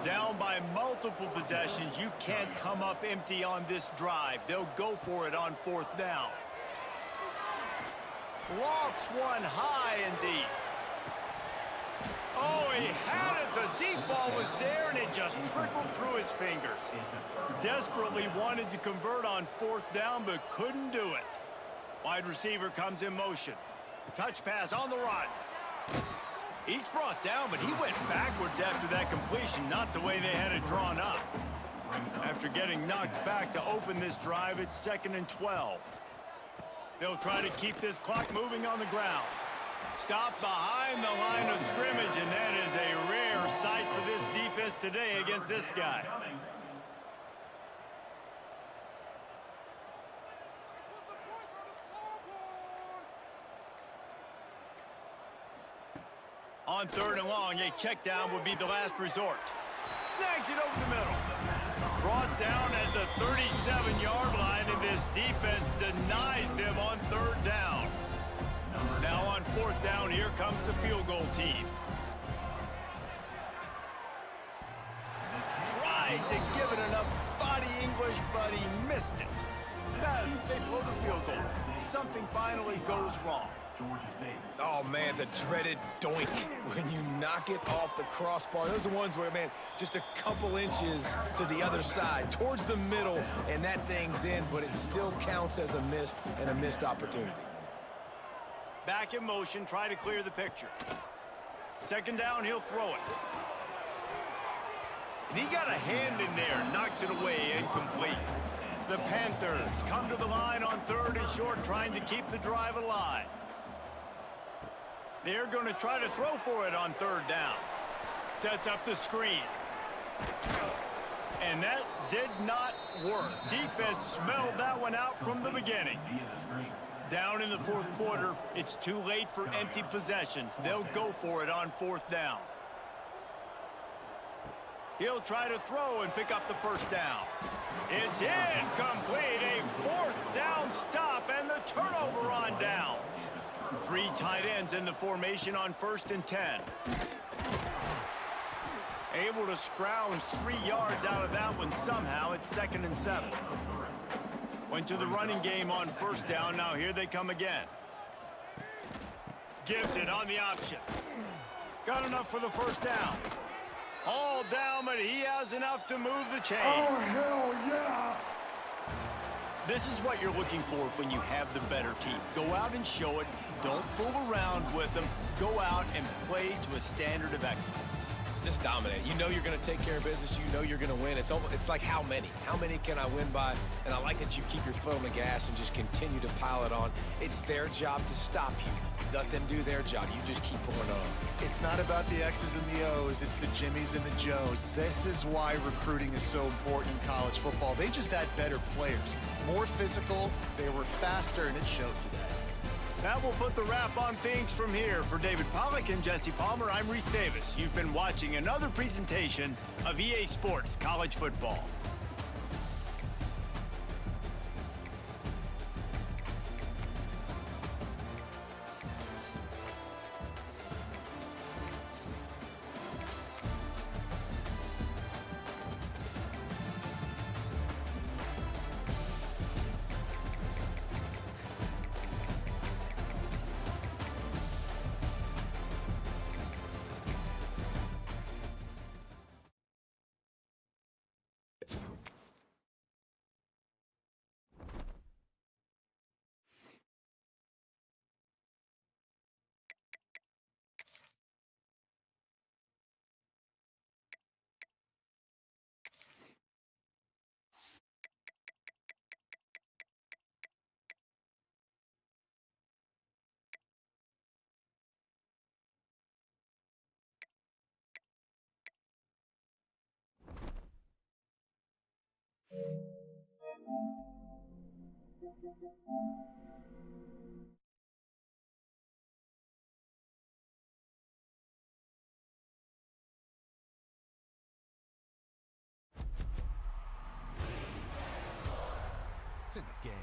Down by multiple possessions. You can't come up empty on this drive. They'll go for it on 4th down. Lofts one high and deep. Oh, he had it. The deep ball was there, and it just trickled through his fingers. Desperately wanted to convert on 4th down, but couldn't do it. Wide receiver comes in motion. Touch pass on the run. He's brought down, but he went backwards after that completion, not the way they had it drawn up. After getting knocked back to open this drive, it's 2nd and 12. They'll try to keep this clock moving on the ground. Stop behind the line of scrimmage, and that is a rare sight for this defense today against this guy. On 3rd and long, a check down would be the last resort. Snags it over the middle. Brought down at the 37-yard line, and this defense denies them on 3rd down. Now on 4th down, here comes the field goal team. Tried to give it enough body English, but he missed it. Then they blow the field goal. Something finally goes wrong. Oh, man, the dreaded doink when you knock it off the crossbar. Those are ones where, man, just a couple inches to the other side, towards the middle, and that thing's in, but it still counts as a missed opportunity. Back in motion, try to clear the picture. 2nd down, he'll throw it. And he got a hand in there, knocks it away, incomplete. The Panthers come to the line on 3rd and short, trying to keep the drive alive. They're going to try to throw for it on 3rd down. Sets up the screen. And that did not work. Defense smelled that one out from the beginning. Down in the 4th quarter, it's too late for empty possessions. They'll go for it on 4th down. He'll try to throw and pick up the first down. It's incomplete. A 4th down stop and the turnover on downs. 3 tight ends in the formation on 1st and 10. Able to scrounge 3 yards out of that one somehow. It's 2nd and 7. Went to the running game on 1st down. Now here they come again. Gives it on the option. Got enough for the first down. All down, but he has enough to move the chains. Oh, hell yeah! This is what you're looking for when you have the better team. Go out and show it. Don't fool around with them. Go out and play to a standard of excellence. Just dominate. You know you're going to take care of business. You know you're going to win. It's like how many? How many can I win by? And I like that you keep your foot on the gas and just continue to pile it on. It's their job to stop you. Let them do their job. You just keep pulling on. It's not about the X's and the O's. It's the Jimmies and the Joes. This is why recruiting is so important in college football. They just had better players. More physical. They were faster, and it showed today. That will put the wrap on things from here. For David Pollack and Jesse Palmer, I'm Reese Davis. You've been watching another presentation of EA Sports College Football. It's in the game.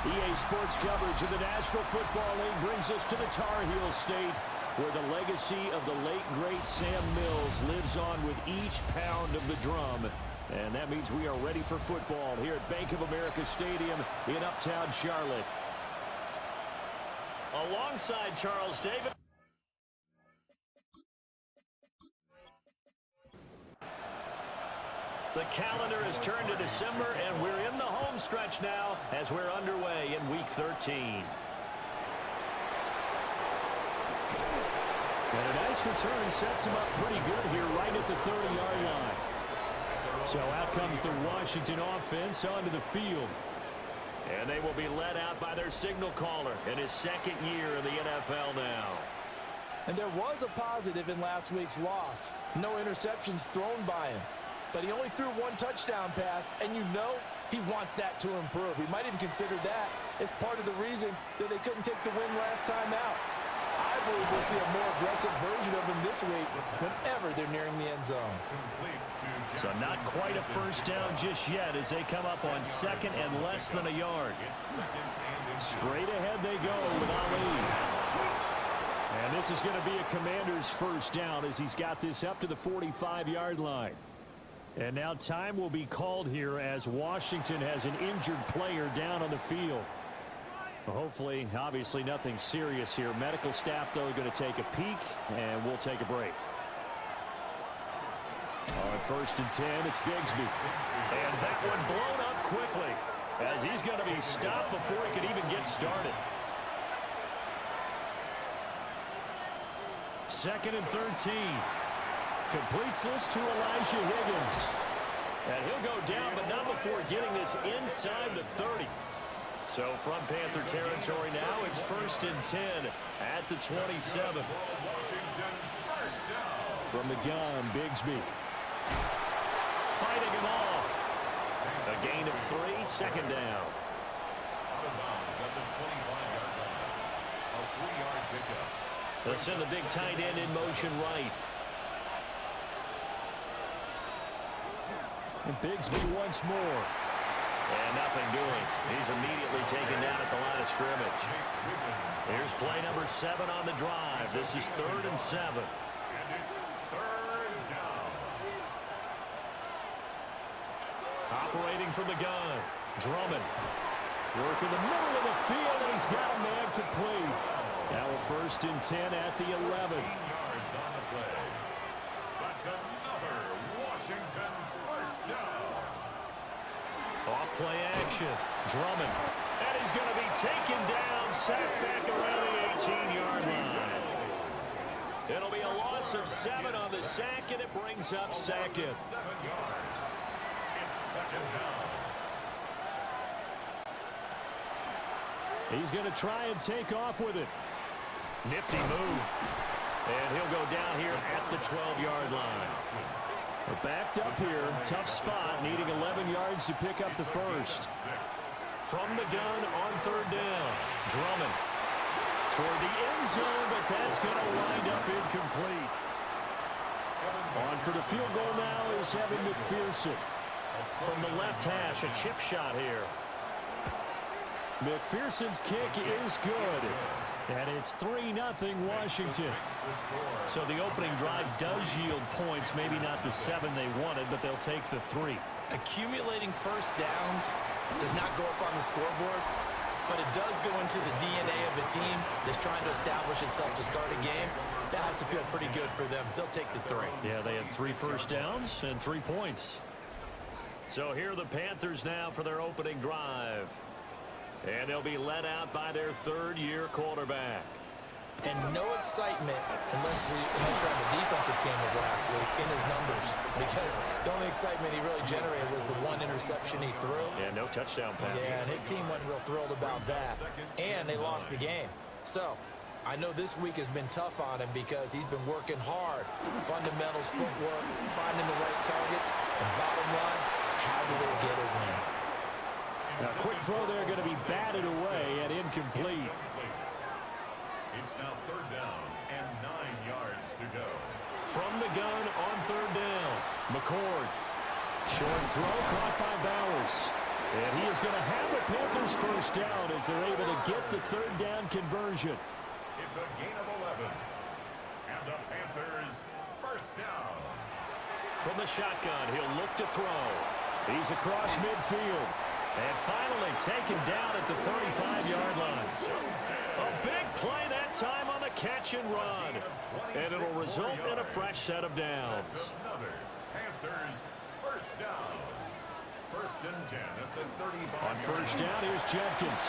EA Sports coverage of the National Football League brings us to the Tar Heel State, where the legacy of the late, great Sam Mills lives on with each pound of the drum. And that means we are ready for football here at Bank of America Stadium in Uptown Charlotte. Alongside Charles Davis. The calendar has turned to December, and we're in the home stretch now as we're underway in Week 13. And a nice return sets him up pretty good here right at the 30-yard line. So out comes the Washington offense onto the field. And they will be led out by their signal caller in his second year in the NFL now. And there was a positive in last week's loss. No interceptions thrown by him. But he only threw one touchdown pass, and you know he wants that to improve. He might even consider that as part of the reason that they couldn't take the win last time out. I believe we'll see a more aggressive version of him this week whenever they're nearing the end zone. So not quite a first down just yet as they come up on second and less than a yard. Straight ahead they go with Ali. And this is going to be a Commander's first down as he's got this up to the 45-yard line. And now time will be called here as Washington has an injured player down on the field. Hopefully, obviously nothing serious here. Medical staff, though, are going to take a peek, and we'll take a break. On first and 10, it's Bigsby. And that one blown up quickly as he's going to be stopped before he could even get started. Second and 13. Completes this to Elijah Higgins. And he'll go down, but not before getting this inside the 30. So from Panther territory now, it's first and 10 at the 27. From the gun, Bigsby. Fighting him off. A gain of 3, second down. They'll send the big tight end in motion right. And Bigsby once more. And nothing doing. He's immediately taken down at the line of scrimmage. Here's play number 7 on the drive. This is 3rd and 7. Operating from the gun. Drummond. Working the middle of the field, and he's got a man complete. Now a 1st and 10 at the 11. yards on the play. That's another Washington first down. Off play action. Drummond. And he's going to be taken down, sacked back around the 18-yard line. It'll be a loss of 7 on the sack, and it brings up 2nd. 7 yards. It's 2nd down. He's going to try and take off with it. Nifty move. And he'll go down here at the 12-yard line. We're backed up here. Tough spot, needing 11 yards to pick up the first. From the gun on 3rd down. Drummond. Toward the end zone, but that's going to wind up incomplete. On for the field goal now is Evan McPherson. From the left hash, a chip shot here. McPherson's kick is good. And it's 3-0 Washington. So the opening drive does yield points. Maybe not the 7 they wanted, but they'll take the 3. Accumulating first downs does not go up on the scoreboard, but it does go into the DNA of a team that's trying to establish itself to start a game. That has to feel pretty good for them. They'll take the 3. Yeah, they had 3 first downs and 3 points. So here are the Panthers now for their opening drive. And they'll be led out by their 3rd-year quarterback. And no excitement unless you're on the defensive team of last week in his numbers, because the only excitement he really generated was the 1 interception he threw. Yeah, no touchdown pass. Yeah, and his team wasn't real thrilled about that. And they lost the game. So I know this week has been tough on him because he's been working hard. Fundamentals, footwork, finding the right targets. And bottom line, how do they get a win? Now, quick throw there going to be batted away and incomplete. It's now 3rd down and 9 yards to go. From the gun on 3rd down. McCord. Short throw caught by Bowers. And he is going to have the Panthers first down as they're able to get the 3rd down conversion. It's a gain of 11. And the Panthers first down. From the shotgun, he'll look to throw. He's across midfield. And finally taken down at the 35-yard line. A big play that time on the catch and run. And it'll result in a fresh set of downs. Another Panthers first down. 1st and 10 at the 35. On first down, here's Jenkins.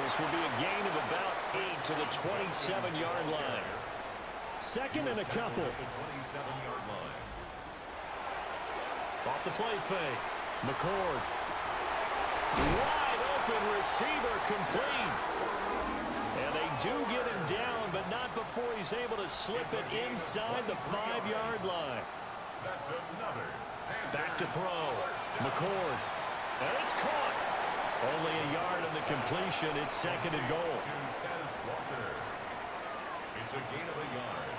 This will be a gain of about 8 to the 27-yard line. 2nd and a couple. The 27-yard line. Off the play fake. McCord. Wide open receiver complete. And they do get him down, but not before he's able to slip it inside the 5-yard line. That's another. Back to throw. McCord. And it's caught. Only a yard of the completion. It's 2nd and goal. To Tez Walker. It's a gain of a yard.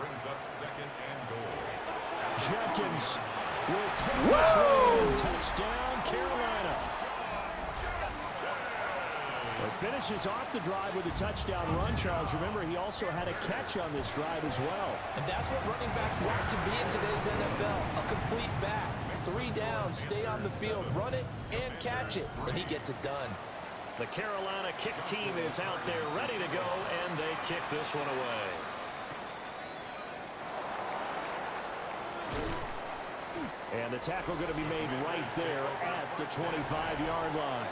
Brings up 2nd and goal. Jenkins will take this one. Touchdown, Carolina. But finishes off the drive with a touchdown run, Charles. Remember, he also had a catch on this drive as well. And that's what running backs want to be in today's NFL. A complete back. 3 downs, stay on the field, run it, and catch it. And he gets it done. The Carolina kick team is out there ready to go, and they kick this one away. And the tackle going to be made right there at the 25-yard line.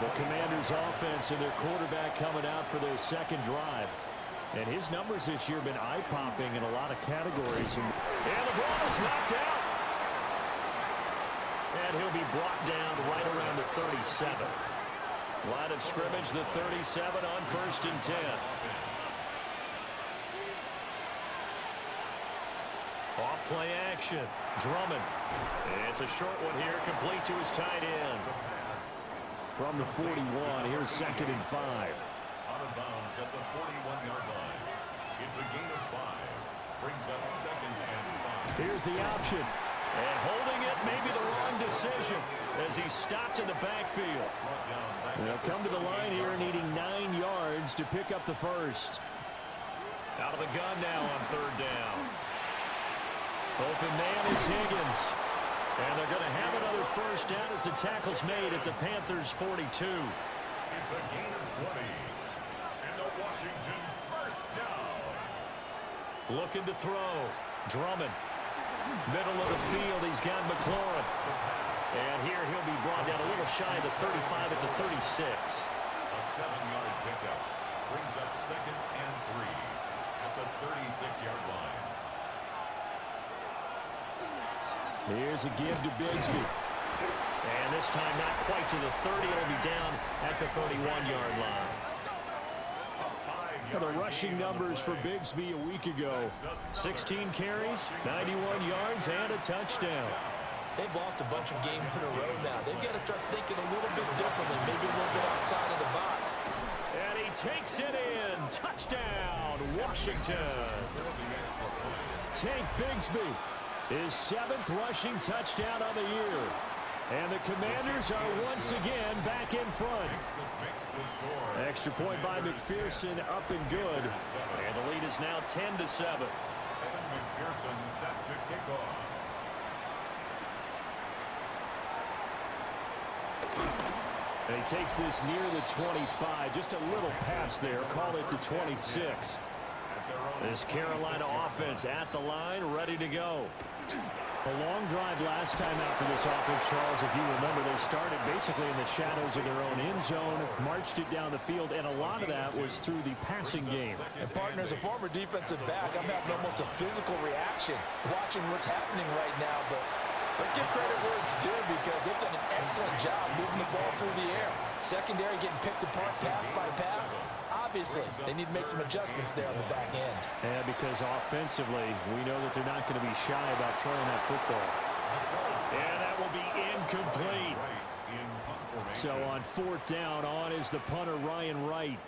The Commanders' offense and their quarterback coming out for their 2nd drive. And his numbers this year have been eye-popping in a lot of categories. And the ball is knocked out. And he'll be brought down right around the 37. Line of scrimmage, the 37 on 1st and 10. Off play action. Drummond. It's a short one here, complete to his tight end. From the 41, here's 2nd and 5. Out of bounds at the 41-yard line. It's a gain of 5. Brings up 2nd and 5. Here's the option. And holding it may be the wrong decision as he stopped in the backfield. They'll come to the line here needing 9 yards to pick up the first. Out of the gun now on 3rd down. Open man is Higgins. And they're going to have another first down as the tackle's made at the Panthers' 42. It's a gain of 20. And a Washington first down. Looking to throw. Drummond. Middle of the field. He's got McLaurin. And here he'll be brought down a little shy of the 35 at the 36. A 7-yard pickup brings up 2nd and 3 at the 36-yard line. Here's a give to Bigsby. And this time not quite to the 30. It'll be down at the 31-yard line. The rushing numbers for Bigsby a week ago. 16 carries, 91 yards, and a touchdown. They've lost a bunch of games in a row now. They've got to start thinking a little bit differently, maybe a little bit outside of the box. And he takes it in. Touchdown, Washington. Tank Bigsby, his 7th rushing touchdown on the year. And the Commanders are once again back in front. Extra point by McPherson, up and good. And the lead is now 10-7. McPherson set to kick off. And he takes this near the 25. Just a little pass there. Call it the 26. This Carolina offense at the line, ready to go. A long drive last time out for this offense, Charles. If you remember, they started basically in the shadows of their own end zone, marched it down the field, and a lot of that was through the passing game. And partner, as a former defensive back, I'm having almost a physical reaction watching what's happening right now. But let's give credit where it's due, because they've done an excellent job moving the ball through the air. Secondary getting picked apart pass by pass. Obviously, they need to make some adjustments there on the back end. Yeah, because offensively, we know that they're not going to be shy about throwing that football. And that will be incomplete. So on 4th down, on is the punter, Ryan Wright.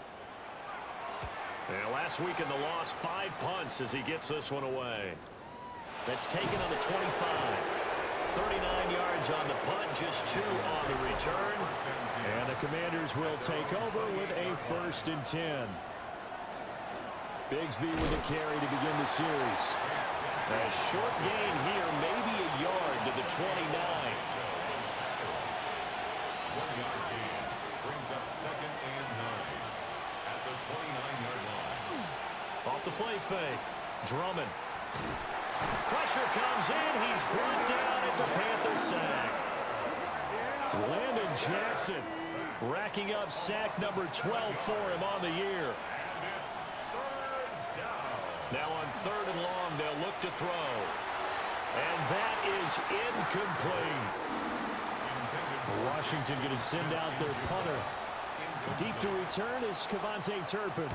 And last week in the loss, 5 punts as he gets this one away. That's taken on the 25. 39 yards on the punt, just 2 on the return. And the Commanders will take over with a 1st and 10. Bigsby with a carry to begin the series. A short gain here, maybe a yard to the 29. 1-yard gain brings up 2nd and 9 at the 29-yard line. Off the play fake. Drummond. Pressure comes in. He's brought down. It's a Panther sack. Landon Jackson racking up sack number 12 for him on the year. Now on 3rd and long, they'll look to throw. And that is incomplete. Washington going to send out their punter. Deep to return is Kevontae Turpin.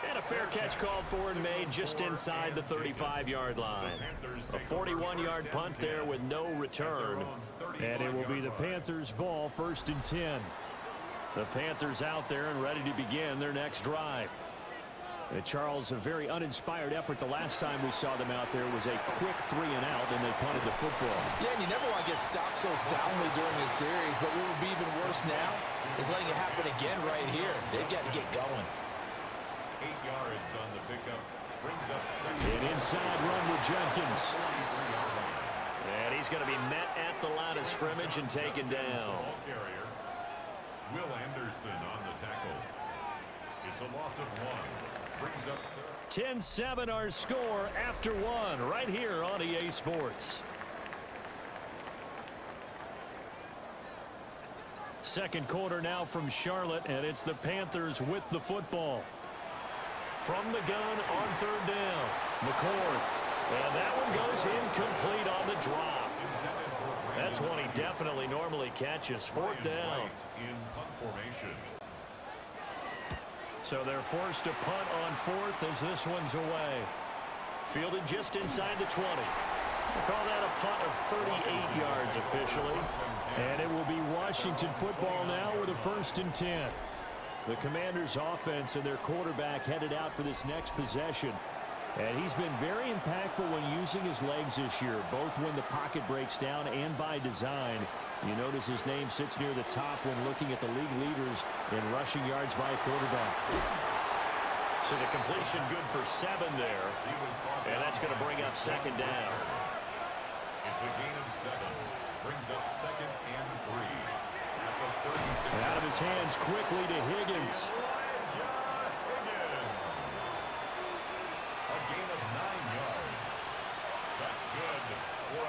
And a fair catch called for and made just inside the 35-yard line. A 41-yard punt there with no return. And it will be the Panthers' ball, 1st and 10. The Panthers out there and ready to begin their next drive. Charles, a very uninspired effort the last time we saw them out there was a quick 3 and out, and they punted the football. Yeah, and you never want to get stopped so soundly during this series, but what would be even worse now is letting it happen again right here. They've got to get going. 8 yards on the pickup brings up 2nd. An inside run with Jenkins. And he's going to be met at the line of scrimmage and taken down. Will Anderson on the tackle. It's a loss of 1. Brings up 10-7 our score after 1 right here on EA Sports. Second quarter now from Charlotte, and it's the Panthers with the football. From the gun on 3rd down, McCord. And that one goes incomplete on the drop. That's one he definitely normally catches. 4th down. In punt formation. So they're forced to punt on 4th as this one's away. Fielded just inside the 20. We'll call that a punt of 38 yards officially. And it will be Washington football now with a 1st and 10. The Commanders' offense and their quarterback headed out for this next possession. And he's been very impactful when using his legs this year, both when the pocket breaks down and by design. You notice his name sits near the top when looking at the league leaders in rushing yards by a quarterback. So the completion good for 7 there. And that's going to bring up second down. It's a gain of 7. Brings up 2nd and 3. At the 36. Out of his hands quickly to Higgins. A gain of 9 yards. That's good.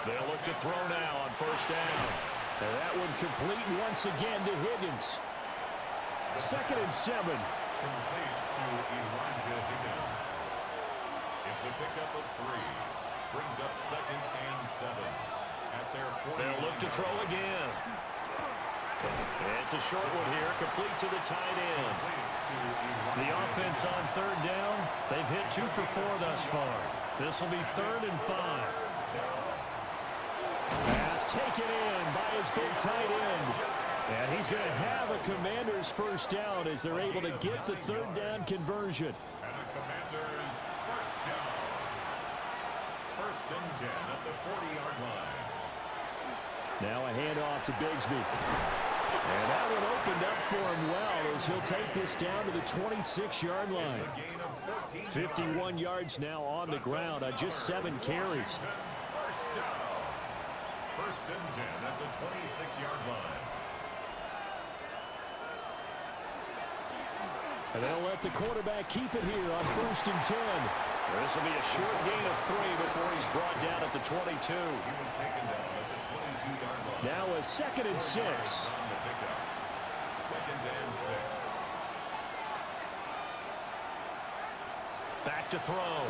They'll look to throw now on first down. And that one complete once again to Higgins. 2nd and 7. Complete to Elijah Higgins. It's a pickup of 3. Brings up 2nd and 7. At their 40. They'll look to throw again. It's a short one here, complete to the tight end. The offense on 3rd down, they've hit 2 for 4 thus far. This will be 3rd and 5. Pass taken in by his big tight end. And he's going to have a Commanders first down as they're able to get the 3rd down conversion. And a Commanders first down. 1st and 10 at the 40-yard line. Now a handoff to Bigsby. And that one opened up for him well as he'll take this down to the 26-yard line. 51 yards now on the ground on just 7 carries. First down. 1st and 10 at the 26-yard line. And they'll let the quarterback keep it here on 1st and 10. This will be a short gain of 3 before he's brought down at the 22. He was taken down at the 22-yard line. Now a 2nd and 6. 2nd and 6. Back to throw.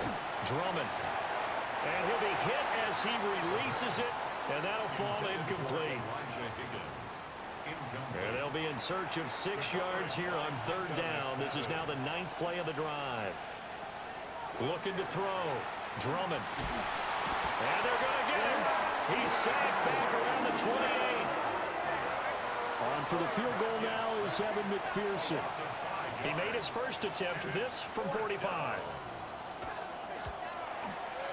Drummond. And he'll be hit as he releases it. And that'll fall incomplete. And they'll be in search of 6 yards here on 3rd down. This is now the 9th play of the drive. Looking to throw. Drummond. And they're going to get him. He's sacked back around the 28. On for the field goal now is Evan McPherson. He made his first attempt, this from 45.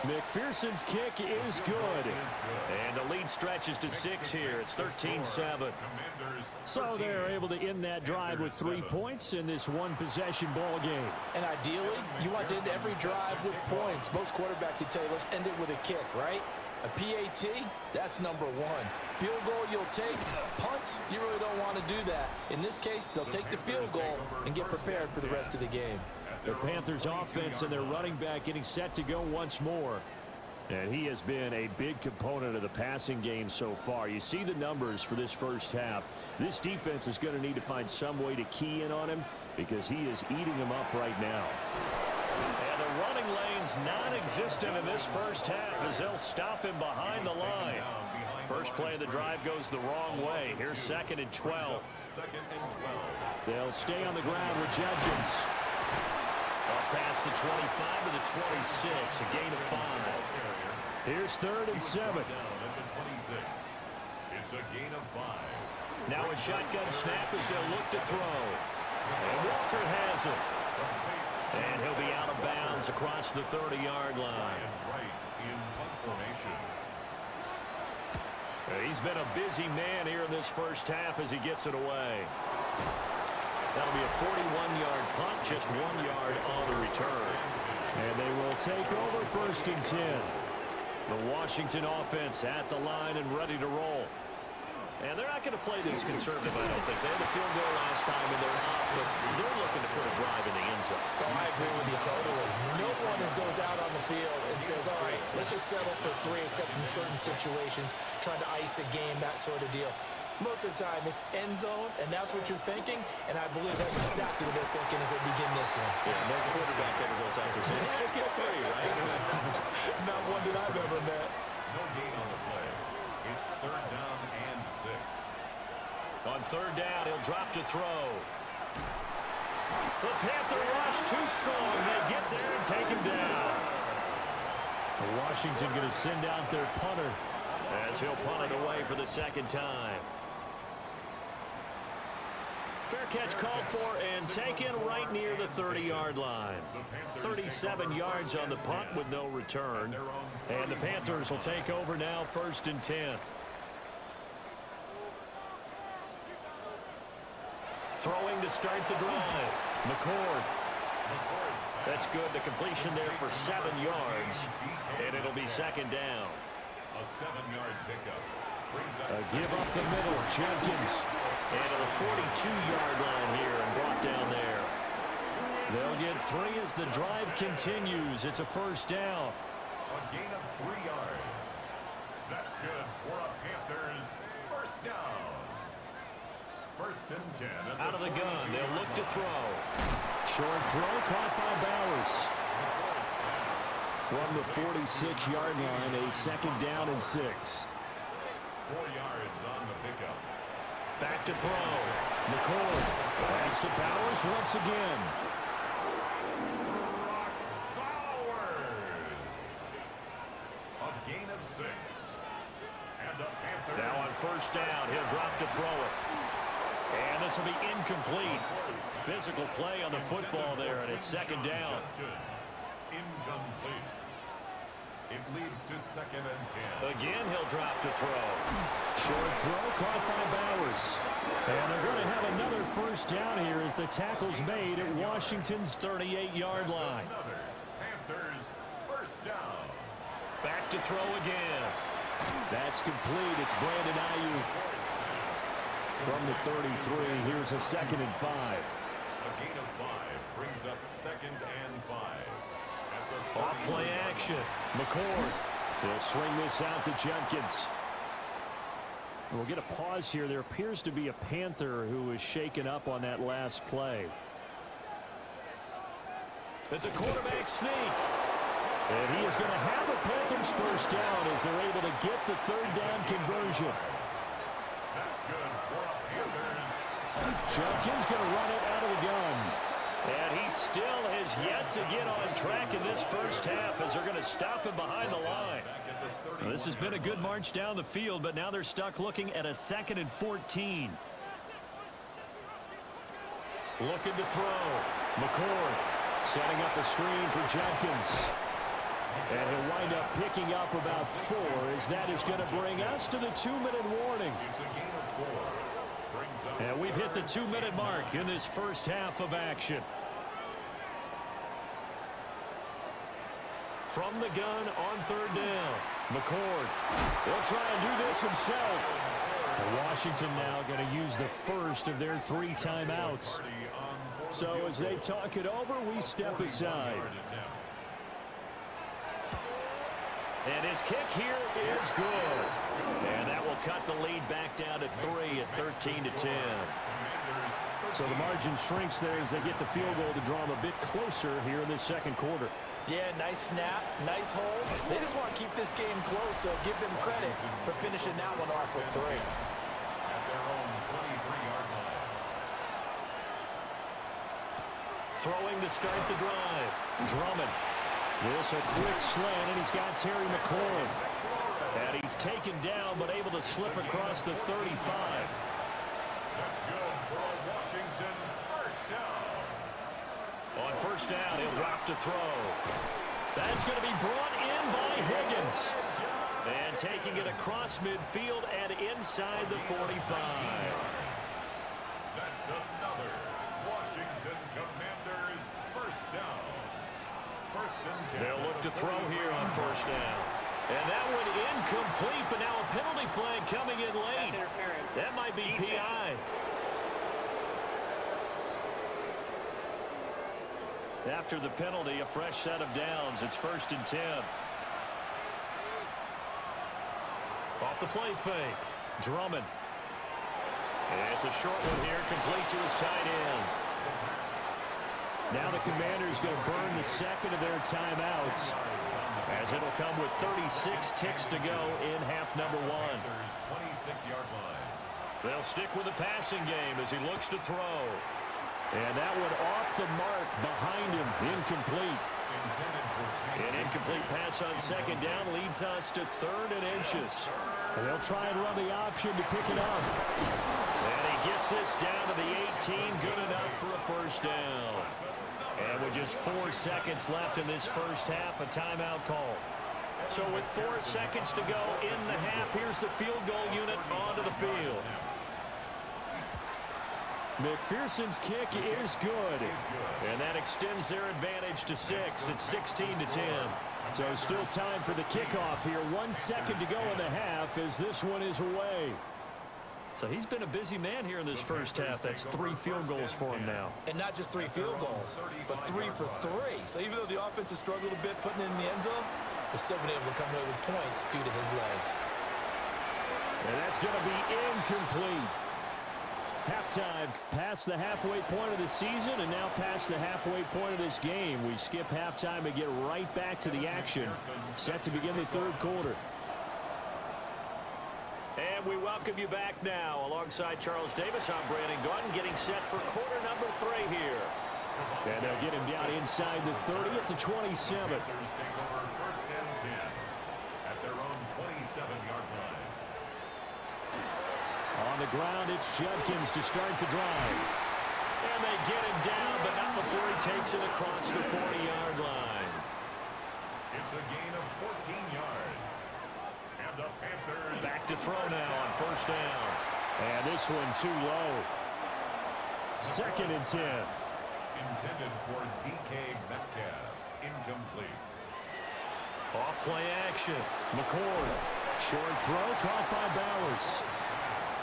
McPherson's kick is good. And the lead stretches to 6 here. It's 13-7. So they're able to end that drive with 3 points in this one-possession ball game. And ideally, you want to end every drive with points. Most quarterbacks would tell you, let's end it with a kick, right? A PAT, that's number 1. Field goal you'll take. Punts, you really don't want to do that. In this case, they'll take the field goal and get prepared for the rest of the game. The Panthers offense and their running back getting set to go once more. And he has been a big component of the passing game so far. You see the numbers for this first half. This defense is going to need to find some way to key in on him because he is eating them up right now. And the running lane's non-existent in this first half as they'll stop him behind the line. First play of the drive goes the wrong way. Here's 2nd and 12. They'll stay on the ground with Judkins. Up past the 25 to the 26, a gain of 5. Here's 3rd and 7. It's a gain of 5. Now a shotgun snap as they'll look to throw. And Walker has it. And he'll be out of bounds across the 30-yard line. He's been a busy man here in this first half as he gets it away. That'll be a 41-yard punt, just 1 yard on the return. And they will take over 1st and 10. The Washington offense at the line and ready to roll. And they're not going to play this conservative, I don't think. They had a field goal last time, and they're up, but they're looking to put a drive in the end zone. Oh, I agree with you totally. No one goes out on the field and says, all right, let's just settle for 3, except in certain situations, trying to ice a game, that sort of deal. Most of the time, it's end zone, and that's what you're thinking, and I believe that's exactly what they're thinking as they begin this one. Yeah, no quarterback ever goes out there saying, let's get 3, right? Not one that I've ever met. No gain on the play. It's 3rd down and 6. On 3rd down, he'll drop to throw. The Panther rush too strong. They get there and take him down. Washington going to send out their punter as he'll punt it away for the 2nd time. Fair catch called for and taken right near the 30-yard line. 37 yards on the punt with no return. And the Panthers will take over now 1st and 10. Throwing to start the drive. McCord. That's good. The completion there for 7 yards, and it'll be second down. A 7-yard pickup. A give up the middle. Jenkins. And to the 42-yard line here and brought down there. They'll get 3 as the drive continues. It's a first down. A gain of 3 yards. That's good for a Panthers first down. First and 10. Out of the gun. They'll look to throw. Short throw caught by Bowers. From the 46-yard line, a second down and 6. 4 yards on the pickup. Back to throw. McCord. Pass to Bowers once again. Bowers. A gain of 6. And a Panthers. Now on first down, he'll drop to throw it. And this will be incomplete. Physical play on the football there, and it's second down. Incomplete. It leads to second and 10. Again, he'll drop to throw. Short throw caught by Bowers. And they're going to have another first down here as the tackle's made at Washington's 38-yard line. Another Panthers first down. Back to throw again. That's complete. It's Brandon Ayuk. From the 33, here's a second and 5. A gain of 5 brings up second and 5. Off play action. McCord. He'll swing this out to Jenkins. We'll get a pause here. There appears to be a Panther who was shaken up on that last play. It's a quarterback sneak. And he is going to have a Panthers first down as they're able to get the third down conversion. That's good for Panthers. Jenkins going to run it out of the gun. And he still has yet to get on track in this first half as they're going to stop him behind the line. Well, this has been a good march down the field, but now they're stuck looking at a 2nd and 14. Looking to throw. McCord setting up a screen for Jenkins. And he'll wind up picking up about 4 as that is going to bring us to the 2-minute warning. It's a gain of 4. Brings up And we've hit the 2-minute mark in this first half of action. From the gun on third down. McCord. He'll try and do this himself. And Washington now going to use the first of their 3 timeouts. So as they talk it over, we step aside. And his kick here is good. And that will cut the lead back down to 3 at 13-10. So the margin shrinks there as they get the field goal to draw them a bit closer here in this second quarter. Yeah, nice snap, nice hold. They just want to keep this game close, so give them credit for finishing that one off with 3. At their own 23-yard line. Throwing to start the drive. Drummond. This a quick slant, and he's got Terry McLaurin. And he's taken down, but able to slip across the 35. That's good for a Washington first down. On first down, he'll drop to throw. That's going to be brought in by Higgins. And taking it across midfield and inside the 45. That's another Washington Commanders first down. First and 10. They'll look to throw here on first down. And that one incomplete, but now a penalty flag coming in late. That might be PI. After the penalty, a fresh set of downs. It's first and 10. Off the play fake. Drummond. And it's a short one here, complete to his tight end. Now the Commanders going to burn the second of their timeouts, as it'll come with 36 ticks to go in half number 1. 26-yard line. They'll stick with the passing game as he looks to throw. And that one off the mark behind him, incomplete. An incomplete pass on second down leads us to 3rd and inches. And they'll try and run the option to pick it up. And he gets this down to the 18, good enough for a first down. And with just 4 seconds left in this first half, a timeout call. So with 4 seconds to go in the half, here's the field goal unit onto the field. McPherson's kick is good. And that extends their advantage to 6. It's 16-10. So still time for the kickoff here. 1 second to go in the half as this one is away. So he's been a busy man here in this first half. That's 3 field goals for him now. And not just 3 field goals, but 3 for 3. So even though the offense has struggled a bit putting it in the end zone, they've still been able to come away with points due to his leg. And that's going to be incomplete. Halftime, past the halfway point of the season and now past the halfway point of this game. We skip halftime and get right back to the action. Set to begin the third quarter. And we welcome you back now. Alongside Charles Davis, I'm Brandon Gaudin, getting set for quarter number 3 here. And they'll get him down inside the 30 at the 27. Panthers take over 1st and 10 at their own 27-yard line. On the ground, it's Judkins to start the drive. And they get him down, but not before he takes it across the 40-yard line. It's a gain of 14 yards. And the Panthers back to throw now on 1st down. And this one too low. 2nd and 10. Intended for DK Metcalf. Incomplete. Off play action. McCord. Short throw caught by Bowers.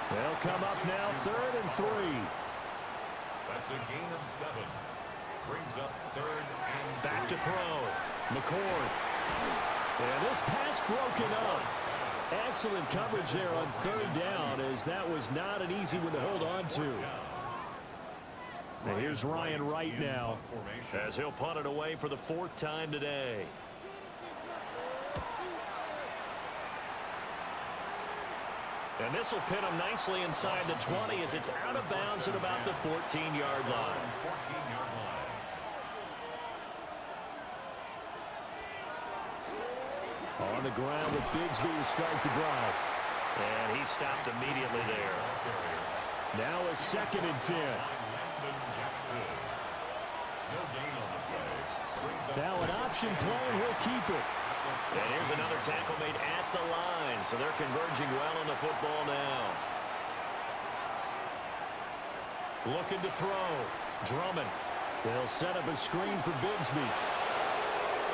They'll come up now 3rd and 3. That's a gain of 7. Brings up 3rd and back 3. to throw. McCord. And this pass broken up. Excellent coverage there on 3rd down, as that was not an easy one to hold on to. And here's Ryan Wright now, as he'll punt it away for the 4th time today. And this will pin him nicely inside the 20 as it's out of bounds at about the 14-yard line. 14-yard line. On the ground with Bigsby to start the drive. And he stopped immediately there. Now a 2nd and 10. Now an option play, and he'll keep it. And here's another tackle made at the line, so they're converging well on the football now. Looking to throw. Drummond. They'll set up a screen for Bigsby.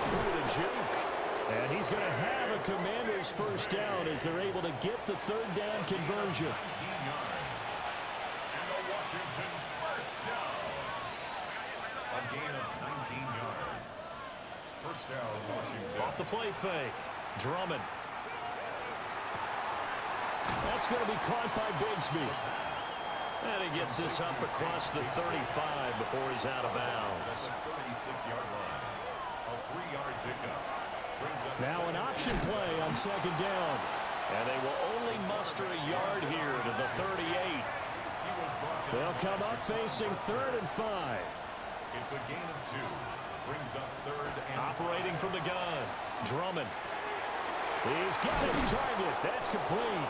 Through the juke. And he's going to have a Commander's 1st down as they're able to get the 3rd down conversion. 19 yards. And a Washington 1st down. A gain of 19 yards. 1st down, Washington. Off the play fake. Drummond. That's going to be caught by Bigsby. And he gets this up across the 35 before he's out of bounds. That's a 36-yard line. A 3-yard pickup. Now an option play on 2nd down. And they will only muster a yard here to the 38. They'll come up facing 3rd and 5. It's a gain of 2. Brings up 3rd and operating from the gun. Drummond. He's got his target. That's complete.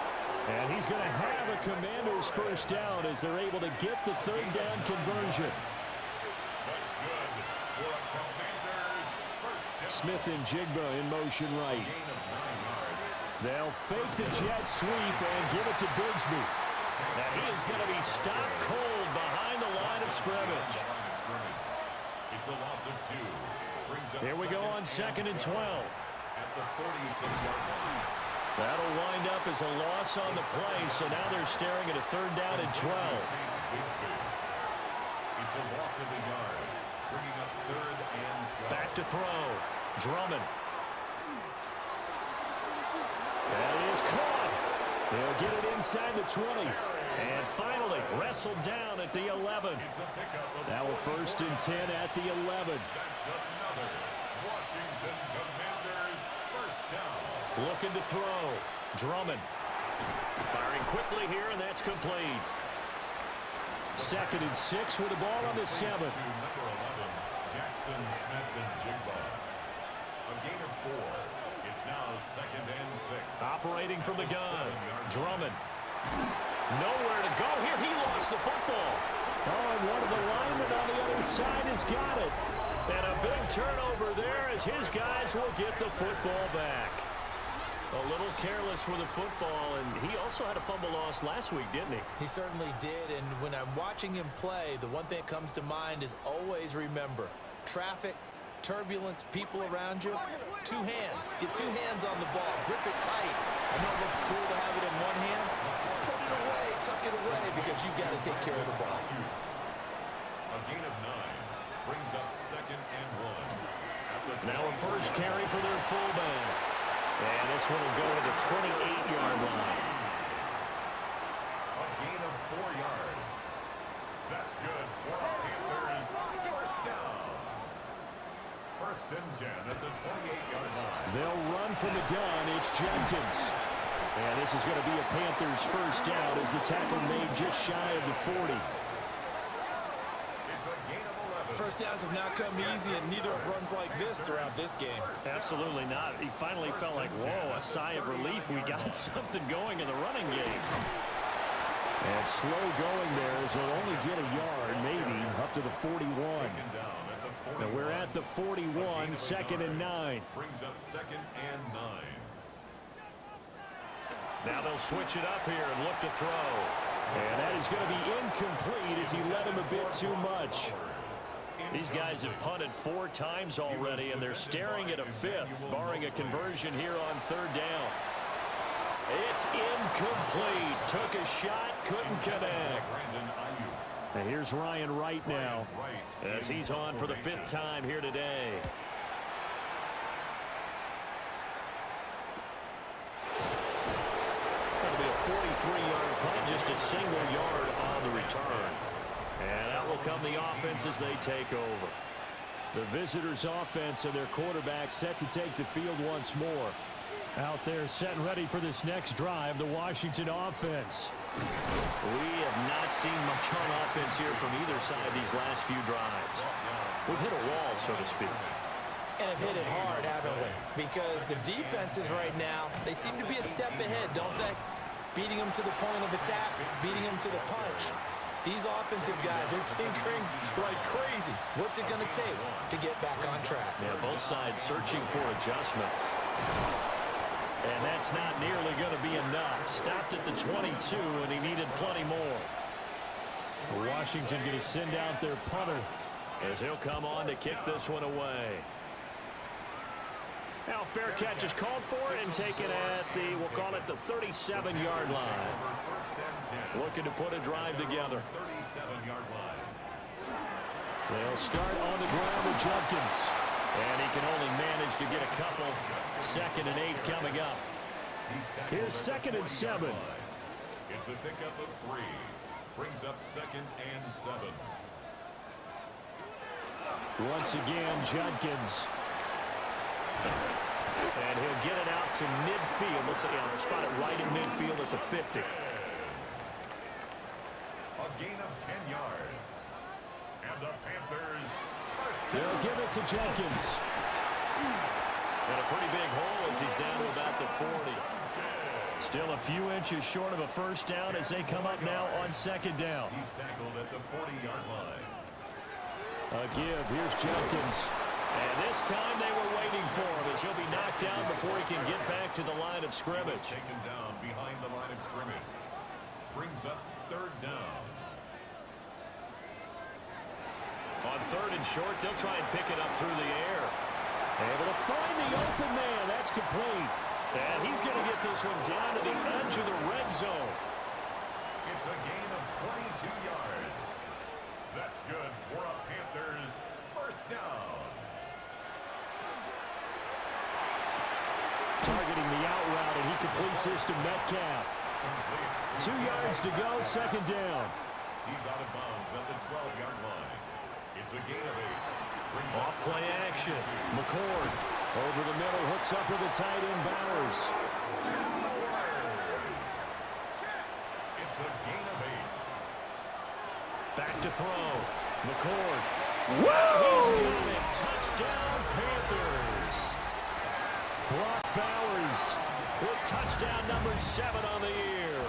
And he's going to have a Commander's 1st down as they're able to get the 3rd down conversion. That's good for a Commander's 1st down. Smith and Jigba in motion right. Gain of 9 yards. They'll fake the jet sweep and give it to Bigsby. Now he is going to be stopped cold behind the line of scrimmage. It's a loss of 2. Brings up Here we go on 2nd and 12. At the 46-yard line. That'll wind up as a loss on the play, so now they're staring at a 3rd down and 12. It's a loss of a yard. Bringing up 3rd and 12. Back to throw. Drummond. That is caught. They'll get it inside the 20. And finally wrestled down at the 11. Now a 1st and 10 at the 11. That's another Washington Commanders 1st down. Looking to throw. Drummond. Firing quickly here, and that's complete. 2nd and 6 with the ball on the 7. To number 11, Jackson Smith and Jigba. A gain of 4. It's now 2nd and 6. Operating from the gun. Drummond. Nowhere to go here. He lost the football. Oh, and one of the linemen on the other side has got it. And a big turnover there as his guys will get the football back. A little careless with the football, and he also had a fumble loss last week, didn't he? He certainly did, and when I'm watching him play, the one thing that comes to mind is always remember, traffic, turbulence, people around you, two hands. Get two hands on the ball. Grip it tight. I know it looks cool to have it in one hand. Put it away, tuck it away, because you've got to take care of the ball. A gain of 9 brings up 2nd and 1. Now a first carry for their fullback. And this one will go to the 28-yard line. A gain of 4 yards. That's good for the Panthers. First down. 1st and 10 at the 28-yard line. They'll run from the gun. It's Jenkins. And this is going to be a Panthers first down as the tackle made just shy of the 40. It's a gain of 11. First downs have not come easy, and neither have runs like this throughout this game. Absolutely not. He finally felt like, whoa, a sigh of relief. We got something going in the running game. And slow going there as they'll only get a yard, maybe, up to the 41. Now we're at the 41, 2nd and 9. Brings up 2nd and 9. Now they'll switch it up here and look to throw. And that is going to be incomplete as he led him a bit too much. These guys have punted 4 times already, and they're staring at a 5th, barring a conversion here on 3rd down. It's incomplete. Took a shot, couldn't connect. And here's Ryan Wright now, as he's on for the 5th time here today. That'll be a 43-yard punt, just a single yard on the return. And out will come the offense as they take over. The visitors' offense and their quarterback set to take the field once more. Out there set and ready for this next drive, the Washington offense. We have not seen much on offense here from either side these last few drives. We've hit a wall, so to speak. And have hit it hard, haven't we? Because the defenses right now, they seem to be a step ahead, don't they? Beating them to the point of attack, beating them to the punch. These offensive guys are tinkering like crazy. What's it going to take to get back on track? Yeah, both sides searching for adjustments. And that's not nearly going to be enough. Stopped at the 22, and he needed plenty more. Washington going to send out their punter as he'll come on to kick this one away. Now fair catch is called for and taken at the, we'll call it the 37-yard line. Looking to put a drive together. 37-yard line. They'll start on the ground with Jenkins. And he can only manage to get a couple. 2nd and 8 coming up. Here's 2nd and 7. It's a pickup of 3. Brings up 2nd and 7. Once again, Jenkins. And he'll get it out to midfield. Let's say, they'll spot it right in midfield at the 50. A gain of 10 yards. And the Panthers They'll give it to Jenkins. And a pretty big hole as he's down to about the 40. Still a few inches short of a first down as they come up now on 2nd down. He's tackled at the 40-yard line. A give. Here's Jenkins. And this time they were waiting for him as he'll be knocked down before he can get back to the line of scrimmage. Taken down behind the line of scrimmage. Brings up 3rd down. On 3rd and short, they'll try and pick it up through the air. Able to find the open man. That's complete. And he's going to get this one down to the edge of the red zone. It's a gain of 22 yards. That's good for a Panthers first down. Targeting the out route, and he completes this to Metcalf. 2 yards to go, 2nd down. He's out of bounds at the 12-yard line. It's a gain of 8. Off play action. McCord over the middle, hooks up with the tight end Bowers. It's a gain of 8. Back to throw. McCord. Whoa! He's got it. Touchdown, Panthers. Brock Bowers with touchdown number 7 on the year.